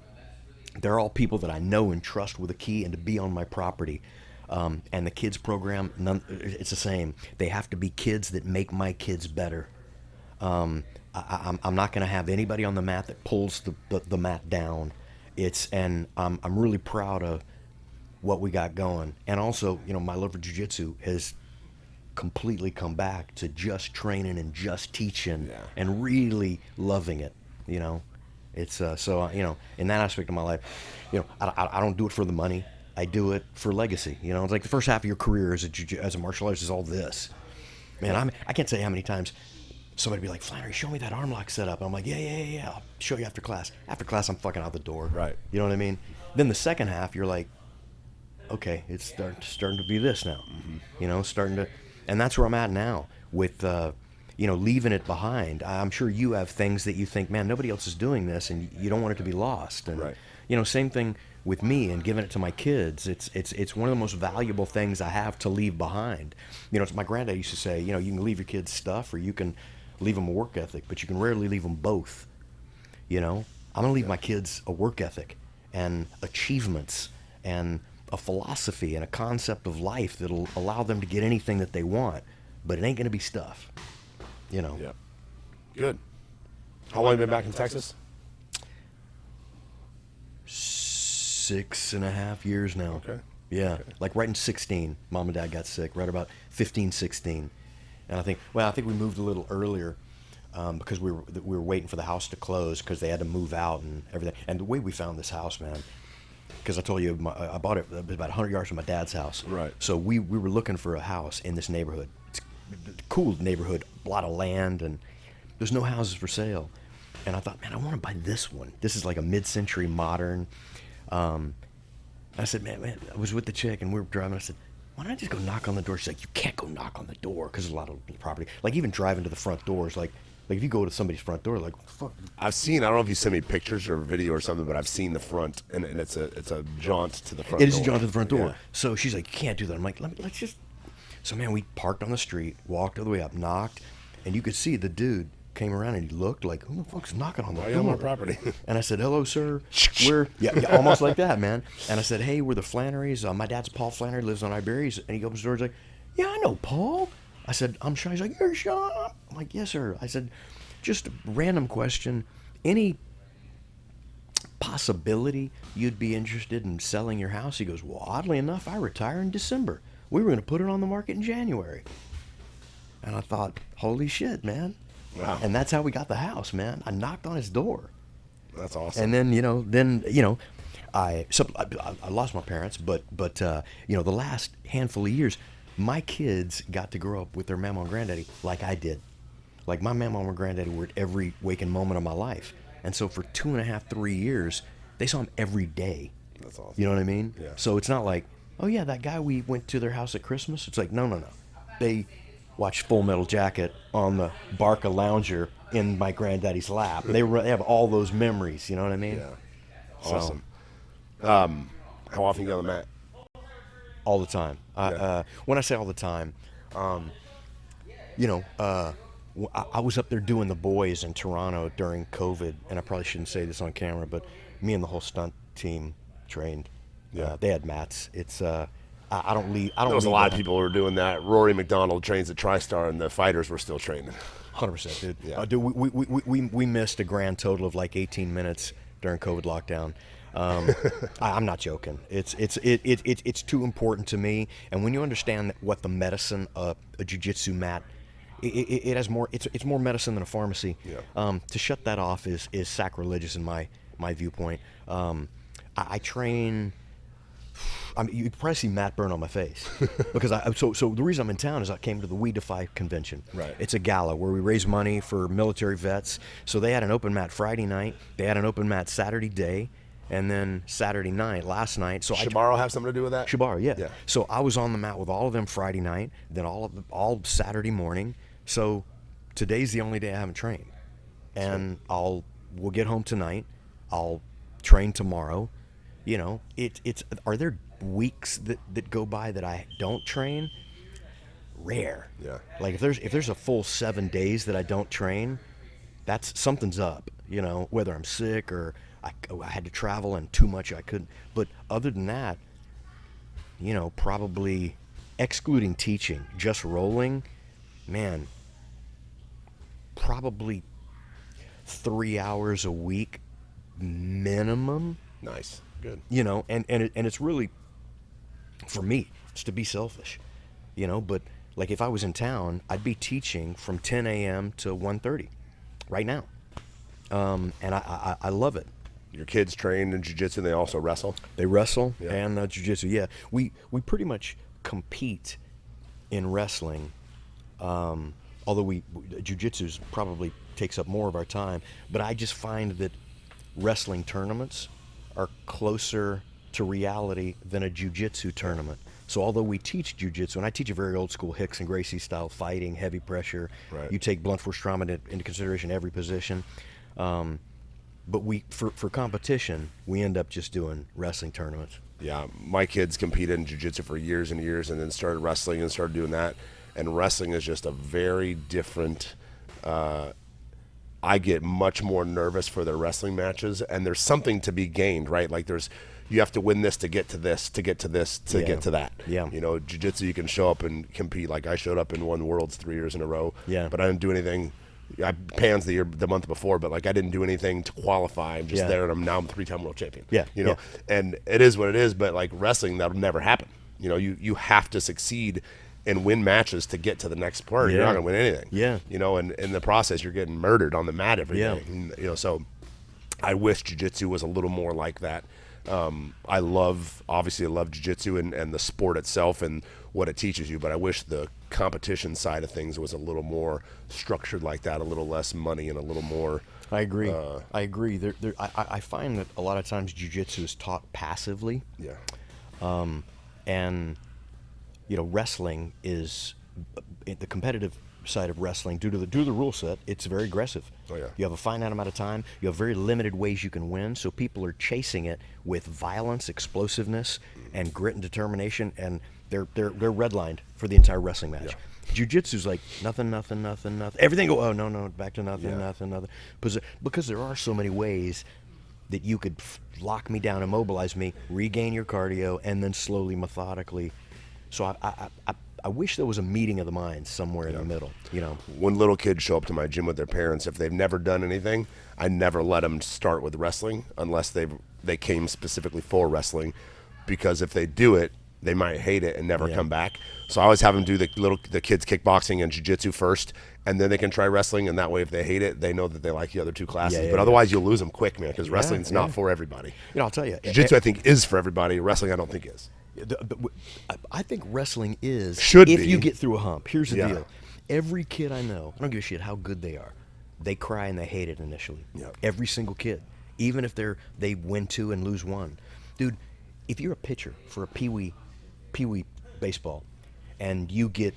they're all people that I know and trust with a key and to be on my property. And the kids program, it's the same. They have to be kids that make my kids better. I'm not going to have anybody on the mat that pulls the mat down. And I'm really proud of what we got going. And also, my love for jiu-jitsu has completely come back to just training and just teaching and really loving it. It's so in that aspect of my life, I don't do it for the money. I do it for legacy. It's like the first half of your career as a martial artist is all this. Man, I can't tell you how many times somebody be like, "Flanery, show me that arm lock setup." And I'm like, yeah, I'll show you after class. After class, I'm fucking out the door. Right. You know what I mean? Then the second half, you're like, okay, it's starting to be this now. Mm-hmm. Starting to, and that's where I'm at now with, leaving it behind. I'm sure you have things that you think, man, nobody else is doing this, and you don't want it to be lost. And right. Same thing with me and giving it to my kids. It's one of the most valuable things I have to leave behind. It's my granddad used to say, you can leave your kids stuff or you can leave them a work ethic, but you can rarely leave them both. I'm gonna leave my kids a work ethic and achievements and a philosophy and a concept of life that'll allow them to get anything that they want, but it ain't gonna be stuff. Yeah. Good. How long have you been back in Texas? 6.5 years now. Okay. Yeah. Okay. Like right in 16, Mom and Dad got sick, right about 15, 16. And I think we moved a little earlier because we were waiting for the house to close because they had to move out and everything. And the way we found this house, man, because I told you I bought it about 100 yards from my dad's house. Right. So we were looking for a house in this neighborhood. It's a cool neighborhood, a lot of land, and there's no houses for sale. And I thought, man, I want to buy this one. This is like a mid-century modern. I said, man, I was with the chick and we were driving. I said, why don't I just go knock on the door? She's like, you can't go knock on the door because there's a lot of property. Like even driving to the front doors, like if you go to somebody's front door, like fuck. I don't know if you sent me pictures or video or something, but I've seen the front, and it's a jaunt to the front door. It is a jaunt to the front door. Yeah. So she's like, you can't do that. I'm like, let's just. So man, we parked on the street, walked all the way up, knocked, and you could see the dude came around and he looked like, who the fuck's knocking on the door? On my property. And I said, hello, sir. We're almost like that, man. And I said, hey, we're the Flanerys. My dad's Paul Flanery, lives on Iberia. And he opens the door. He's like, yeah, I know Paul. I said, I'm Sean. He's like, you're Sean. I'm like, yes, sir. I said, just a random question. Any possibility you'd be interested in selling your house? He goes, well, oddly enough, I retire in December. We were going to put it on the market in January. And I thought, holy shit, man. Wow. And that's how we got the house, man. I knocked on his door. That's awesome. And then I lost my parents, but the last handful of years, my kids got to grow up with their mama and granddaddy like I did. Like my mama and granddaddy were at every waking moment of my life. And so for 2.5, 3 years, they saw him every day. That's awesome. You know what I mean? Yeah. So it's not like, oh yeah, that guy we went to their house at Christmas. It's like, no. They watched Full Metal Jacket on the Barca Lounger in my granddaddy's lap. They have all those memories. You know what I mean? Yeah. Awesome. How often you go on the mat? All the time. Yeah. When I say all the time, I was up there doing the boys in Toronto during COVID, and I probably shouldn't say this on camera, but me and the whole stunt team trained. Yeah. They had mats. It's I don't leave. I don't. There was a leave lot of the- people who were doing that. Rory McDonald trains at TriStar, and the fighters were still training. 100%, dude. Yeah. Dude, we missed a grand total of like 18 minutes during COVID lockdown. I'm not joking. It's too important to me. And when you understand what the medicine of a jiu-jitsu mat, it has more. It's more medicine than a pharmacy. Yeah. To shut that off is sacrilegious in my viewpoint. I train. I mean, you can probably see Matt burn on my face because so the reason I'm in town is I came to the We Defy convention. Right. It's a gala where we raise money for military vets. So they had an open mat Friday night. They had an open mat Saturday day, and then Saturday night, last night. So Shabaro have something to do with that? Shabaro, yeah. Yeah. So I was on the mat with all of them Friday night, then all Saturday morning. So today's the only day I haven't trained, and we'll get home tonight. I'll train tomorrow. You know, it's are there weeks that go by that I don't train? Rare. Yeah. Like if there's a full 7 days that I don't train, that's something's up. You know, whether I'm sick or I had to travel and too much I couldn't. But other than that, you know, probably excluding teaching, just rolling, man, probably 3 hours a week minimum. Nice. Good. You know, and it's really, for me, it's to be selfish, you know, but like if I was in town, I'd be teaching from 10 a.m. to 1:30 right now. And I love it. Your kids train in jiu-jitsu, and they also wrestle? They wrestle Yeah. and jiu-jitsu. Yeah, we pretty much compete in wrestling, although jiu-jitsu probably takes up more of our time, but I just find that wrestling tournaments are closer to reality than a jiu-jitsu tournament. So although we teach jiu-jitsu, and I teach a very old school Hicks and Gracie style fighting, heavy pressure, Right. you take blunt force trauma into consideration every position. But for competition, we end up just doing wrestling tournaments. Yeah, my kids competed in jiu-jitsu for years and years, and then started wrestling and started doing that. And wrestling is just a very different. I get much more nervous for their wrestling matches, and there's something to be gained, right? Like you have to win this to get to this, to get to this, to Yeah. get to that. Yeah. You know, jiu-jitsu, you can show up and compete. Like I showed up and won Worlds 3 years in a row. Yeah. But I didn't do anything. I pans the month before, but like I didn't do anything to qualify. I'm just Yeah. there, and I'm 3-time world champion. Yeah, You know, and it is what it is. But like wrestling, that'll never happen. You know, you have to succeed and win matches to get to the next part. You're Yeah. not gonna win anything. Yeah. You know, and in the process, you're getting murdered on the mat every day. Yeah. And, you know, so I wish jiu-jitsu was a little more like that. I love jiu-jitsu and the sport itself and what it teaches you, but I wish the competition side of things was a little more structured like that, a little less money and a little more. I agree. I agree. I find that a lot of times jiu-jitsu is taught passively. Yeah. And you know, wrestling is the competitive side of wrestling due to the rule set. It's very aggressive. Oh, yeah. You have a finite amount of time. You have very limited ways you can win. So people are chasing it with violence, explosiveness, and grit and determination, and they're redlined for the entire wrestling match. Yeah. Jiu-jitsu's like nothing. Everything go, oh no, back to nothing, Yeah. nothing. Because there are so many ways that you could lock me down, immobilize me, regain your cardio, and then slowly, methodically. So I wish there was a meeting of the minds somewhere in the middle, you know. When little kids show up to my gym with their parents, if they've never done anything, I never let them start with wrestling unless they came specifically for wrestling, because if they do it, they might hate it and never Yeah. come back. So I always have them do the kids kickboxing and jiu-jitsu first, and then they can try wrestling, and that way if they hate it, they know that they like the other two classes. Yeah, yeah, but yeah. otherwise you'll lose them quick, man, because wrestling's yeah. not for everybody. You know, I'll tell you. Jiu-jitsu I think is for everybody. Wrestling I don't think is. I think wrestling is Should if be. you get through a hump. Here's the Yeah. deal. Every kid I know, I don't give a shit how good they are. They cry and they hate it initially. Yep. Every single kid. Even if they win 2 and lose 1. Dude, if you're a pitcher for a pee-wee baseball and you get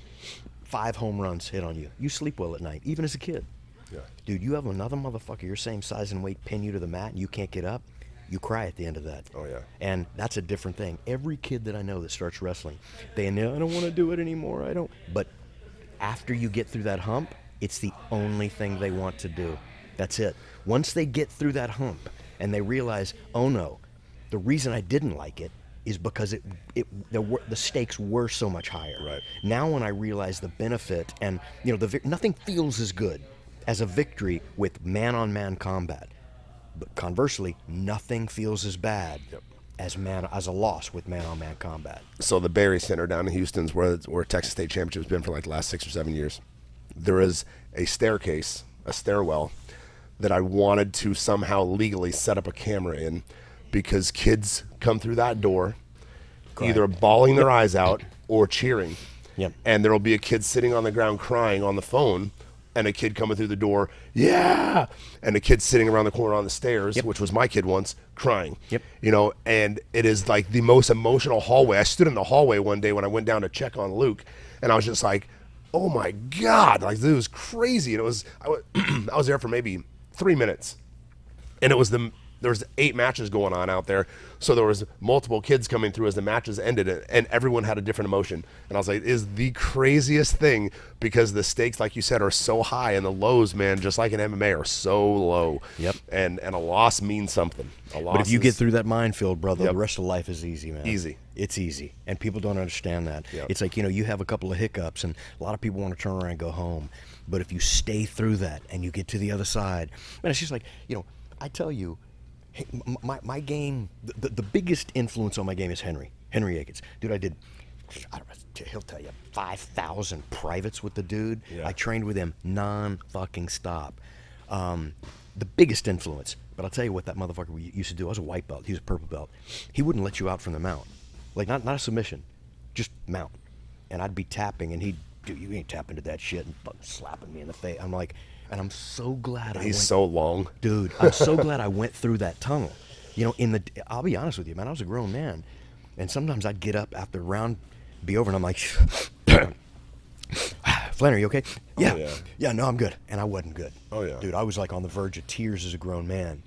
5 home runs hit on you, you sleep well at night, even as a kid. Yeah. Dude, you have another motherfucker your same size and weight pin you to the mat and you can't get up, you cry at the end of that. Oh, yeah. And that's a different thing. Every kid that I know that starts wrestling, I don't want to do it anymore. I don't. But after you get through that hump, It's the only thing they want to do. That's it. Once they get through that hump and they realize, oh no, the reason I didn't like it is because the stakes were so much higher. Right. Now when I realize the benefit, and nothing feels as good as a victory with man-on-man combat. But conversely, nothing feels as bad as a loss with man-on-man combat. So the Barry Center down in Houston's where Texas State Championship's been for like the last 6 or 7 years. There is a staircase, a stairwell, that I wanted to somehow legally set up a camera in, because kids come through that door either bawling their eyes out or cheering. Yep. And there will be a kid sitting on the ground crying on the phone, and a kid coming through the door, yeah, and a kid sitting around the corner on the stairs, which was my kid once, crying. Yep. And it is like the most emotional hallway. I stood in the hallway one day when I went down to check on Luke, and I was just like, oh my God, like it was crazy. And it was, I was there for maybe 3 minutes, and it was there was 8 matches going on out there, so there was multiple kids coming through as the matches ended, and everyone had a different emotion. And I was like, it is the craziest thing, because the stakes, like you said, are so high, and the lows, man, just like in MMA, are so low. Yep. And a loss means something. But if you get through that minefield, brother, the rest of life is easy, man. Easy. It's easy. And people don't understand that. Yep. It's like, you have a couple of hiccups, and a lot of people want to turn around and go home. But if you stay through that and you get to the other side, man, it's just like, I tell you, hey, my game, the biggest influence on my game is Henry Akins. Dude, I don't know, he'll tell you, 5,000 privates with the dude. Yeah. I trained with him non-fucking stop. The biggest influence. But I'll tell you what that motherfucker used to do. I was a white belt. He was a purple belt. He wouldn't let you out from the mount. Like, not a submission, just mount. And I'd be tapping, and he'd, dude, you ain't tapping to that shit, and fucking slapping me in the face. I'm like, and I'm so glad He's so long. Dude, I'm so glad I went through that tunnel. I'll be honest with you, man, I was a grown man. And sometimes I'd get up after the round be over, and I'm like, Flanery, you okay? Yeah. Oh, yeah. Yeah, no, I'm good. And I wasn't good. Oh, yeah. Dude, I was like on the verge of tears as a grown man.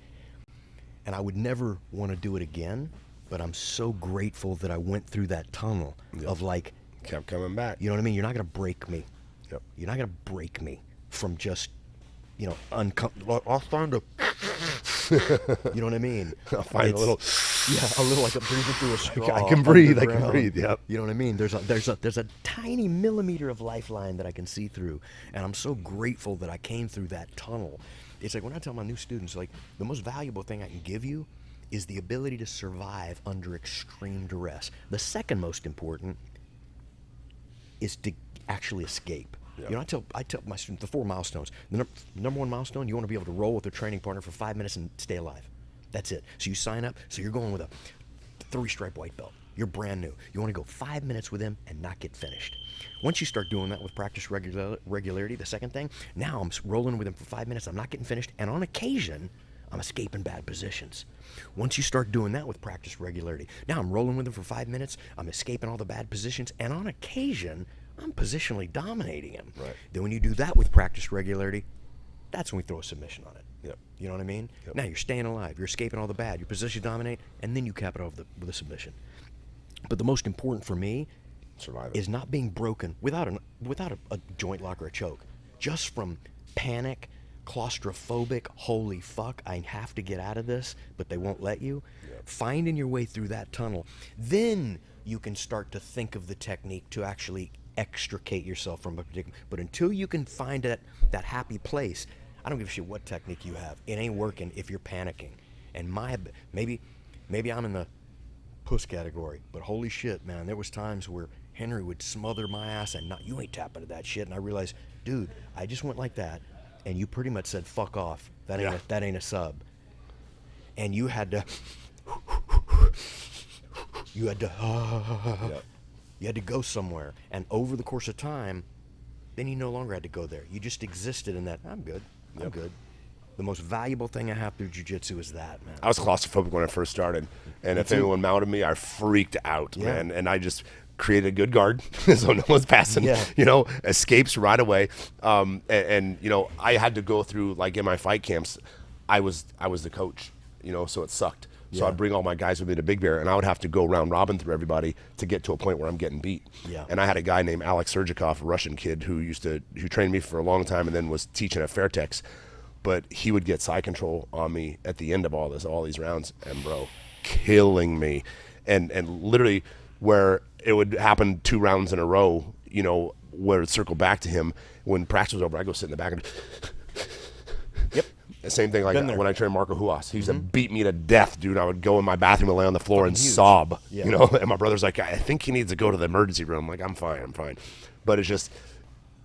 And I would never want to do it again, but I'm so grateful that I went through that tunnel of like... Kept coming back. You know what I mean? You're not going to break me. Yep. You're not going to break me from just... uncomfortable. I'll find a, you know what I mean? I'll find a little like a breathing through a straw. I can breathe. Yep. You know what I mean? There's a tiny millimeter of lifeline that I can see through, and I'm so grateful that I came through that tunnel. It's like when I tell my new students, like, the most valuable thing I can give you is the ability to survive under extreme duress. The second most important is to actually escape. Yeah. I tell my students the 4 milestones. The number 1 milestone, you want to be able to roll with a training partner for 5 minutes and stay alive. That's it. So you sign up. So you're going with a 3-stripe white belt. You're brand new. You want to go 5 minutes with him and not get finished. Once you start doing that with practice regularity, the second thing, now I'm rolling with him for 5 minutes. I'm not getting finished. And on occasion, I'm escaping bad positions. Once you start doing that with practice regularity, now I'm rolling with him for 5 minutes. I'm escaping all the bad positions. And on occasion, I'm positionally dominating him. Right. Then when you do that with practice regularity, that's when we throw a submission on it. Yep. You know what I mean? Yep. Now you're staying alive. You're escaping all the bad. Your position dominate, and then you cap it off with a submission. But the most important for me is not being broken without a joint lock or a choke. Just from panic, claustrophobic, holy fuck, I have to get out of this, but they won't let you. Yep. Finding your way through that tunnel. Then you can start to think of the technique to actually extricate yourself from a predicament. But until you can find that happy place, I don't give a shit what technique you have. It ain't working if you're panicking. And maybe I'm in the puss category, but holy shit, man, there was times where Henry would smother my ass and you ain't tapping to that shit. And I realized, dude, I just went like that, and you pretty much said fuck off. That ain't a sub. And you had to Yep. You had to go somewhere, and over the course of time, then you no longer had to go there. You just existed in that. I'm good. I'm good. The most valuable thing I have through jiu-jitsu is that, man. I was claustrophobic when I first started, and if anyone mounted me, I freaked out, man. And I just created a good guard so no one's passing. Yeah. Escapes right away. And I had to go through, like, in my fight camps, I was the coach, so it sucked. So I'd bring all my guys with me to Big Bear, and I would have to go round robin through everybody to get to a point where I'm getting beat. Yeah. And I had a guy named Alex Sergikov, a Russian kid who trained me for a long time and then was teaching at Fairtex. But he would get side control on me at the end of all these rounds, and bro, killing me. And literally where it would happen 2 rounds in a row, you know, where it circled back to him when practice was over, I go sit in the back and Yep. the same thing like when I trained Marco Huas. He used to beat me to death, dude. I would go in my bathroom and lay on the floor and sob, you know. And my brother's like, I think he needs to go to the emergency room. I'm like, I'm fine. But it's just,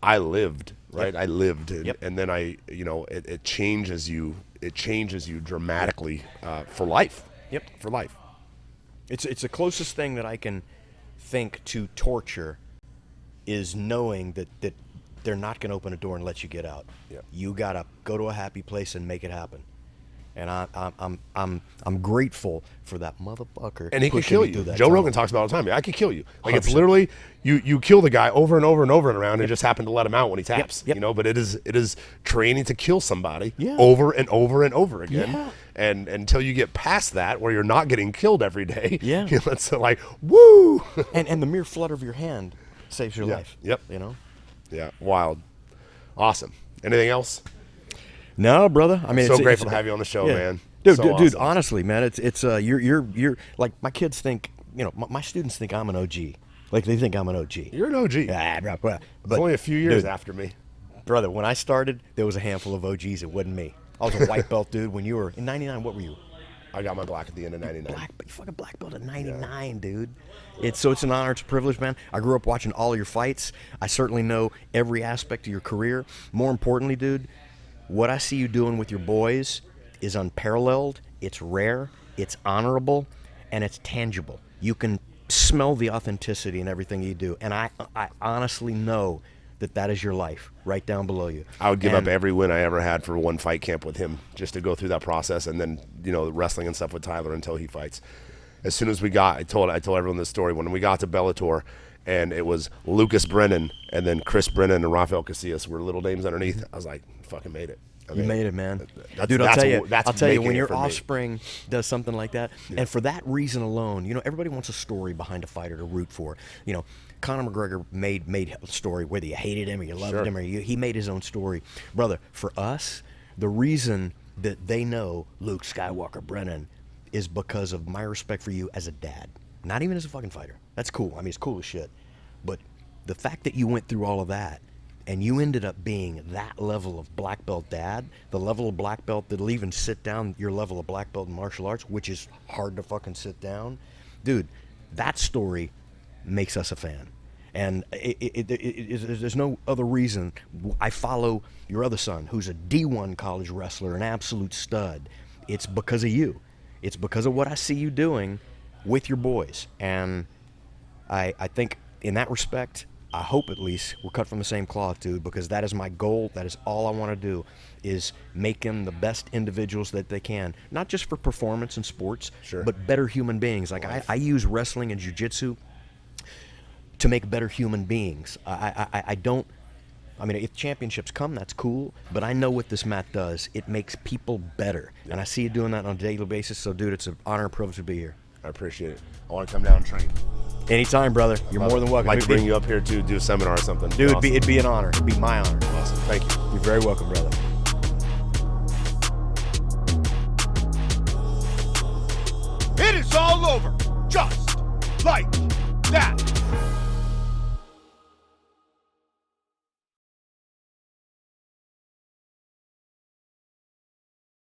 I lived, right? I lived, and then it changes you. It changes you dramatically for life. Yep. For life. It's the closest thing that I can think to torture is knowing that they're not going to open a door and let you get out. Yep. You got to go to a happy place and make it happen. And I'm grateful for that motherfucker. And he could pushing kill me you. through that Joe tunnel. Rogan talks about it all the time. I could kill you. Like 100%. it's literally you kill the guy over and over and over and around and just happen to let him out when he taps. Yep. You know, but it is training to kill somebody Yeah. over and over and over again. Yeah. And until you get past that where you're not getting killed every day. Yeah. You know, it's like, woo. and the mere flutter of your hand saves your life. Yep. You know? Yeah. Wild. Awesome. Anything else? No, brother. I mean, So it's grateful to have you on the show, man. Dude, So dude, awesome. honestly, man, it's you're like my kids think, you know, my students think I'm an OG. Like they think I'm an OG. You're an OG. Ah, bro, but It's only a few years dude, after me. brother, when I started, there was a handful of OGs. It wasn't me. I was a white belt dude. When you were in '99, what were you? I got my black at the end of 99. But you fucking black belt at '99, dude. It's an honor, it's a privilege, man. I grew up watching all your fights. I certainly know every aspect of your career. More importantly, dude, what I see you doing with your boys is unparalleled. It's rare, it's honorable, and it's tangible. You can smell the authenticity in everything you do, and I honestly know that is your life right down below you. I would give up every win I ever had for one fight camp with him just to go through that process, and then the wrestling and stuff with Tyler until he fights. As soon as we got, I told everyone this story when we got to Bellator, and it was Lucas Brennan and then Chris Brennan and Rafael Casillas were little names underneath. I was like, fucking made it. You made it, man. Dude, I'll tell you making when it your for me. offspring does something like that, and for that reason alone, everybody wants a story behind a fighter to root for. Conor McGregor made a story whether you hated him or you loved him or he made his own story, brother. For us, the reason that they know Luke Skywalker Brennan is because of my respect for you as a dad, not even as a fucking fighter. That's cool. I mean, it's cool as shit, but the fact that you went through all of that. And you ended up being that level of black belt dad, the level of black belt that'll even sit down your level of black belt in martial arts, which is hard to fucking sit down. Dude, that story makes us a fan. And there's no other reason. I follow your other son, who's a D1 college wrestler, an absolute stud. It's because of you. It's because of what I see you doing with your boys. And I think in that respect, I hope at least we're cut from the same cloth, dude, because that is my goal. That is all I want to do is make them the best individuals that they can, not just for performance and sports, but better human beings. Like I use wrestling and jiu-jitsu to make better human beings. I mean, if championships come, that's cool, but I know what this mat does. It makes people better, and I see you doing that on a daily basis. So, dude, it's an honor and privilege to be here. I appreciate it. I want to come down and train. Anytime, brother. You're more than welcome. I'd like to bring you up here to do a seminar or something. Dude, Awesome. it'd be an honor. It'd be my honor. Awesome. Thank you. You're very welcome, brother. It is all over, just like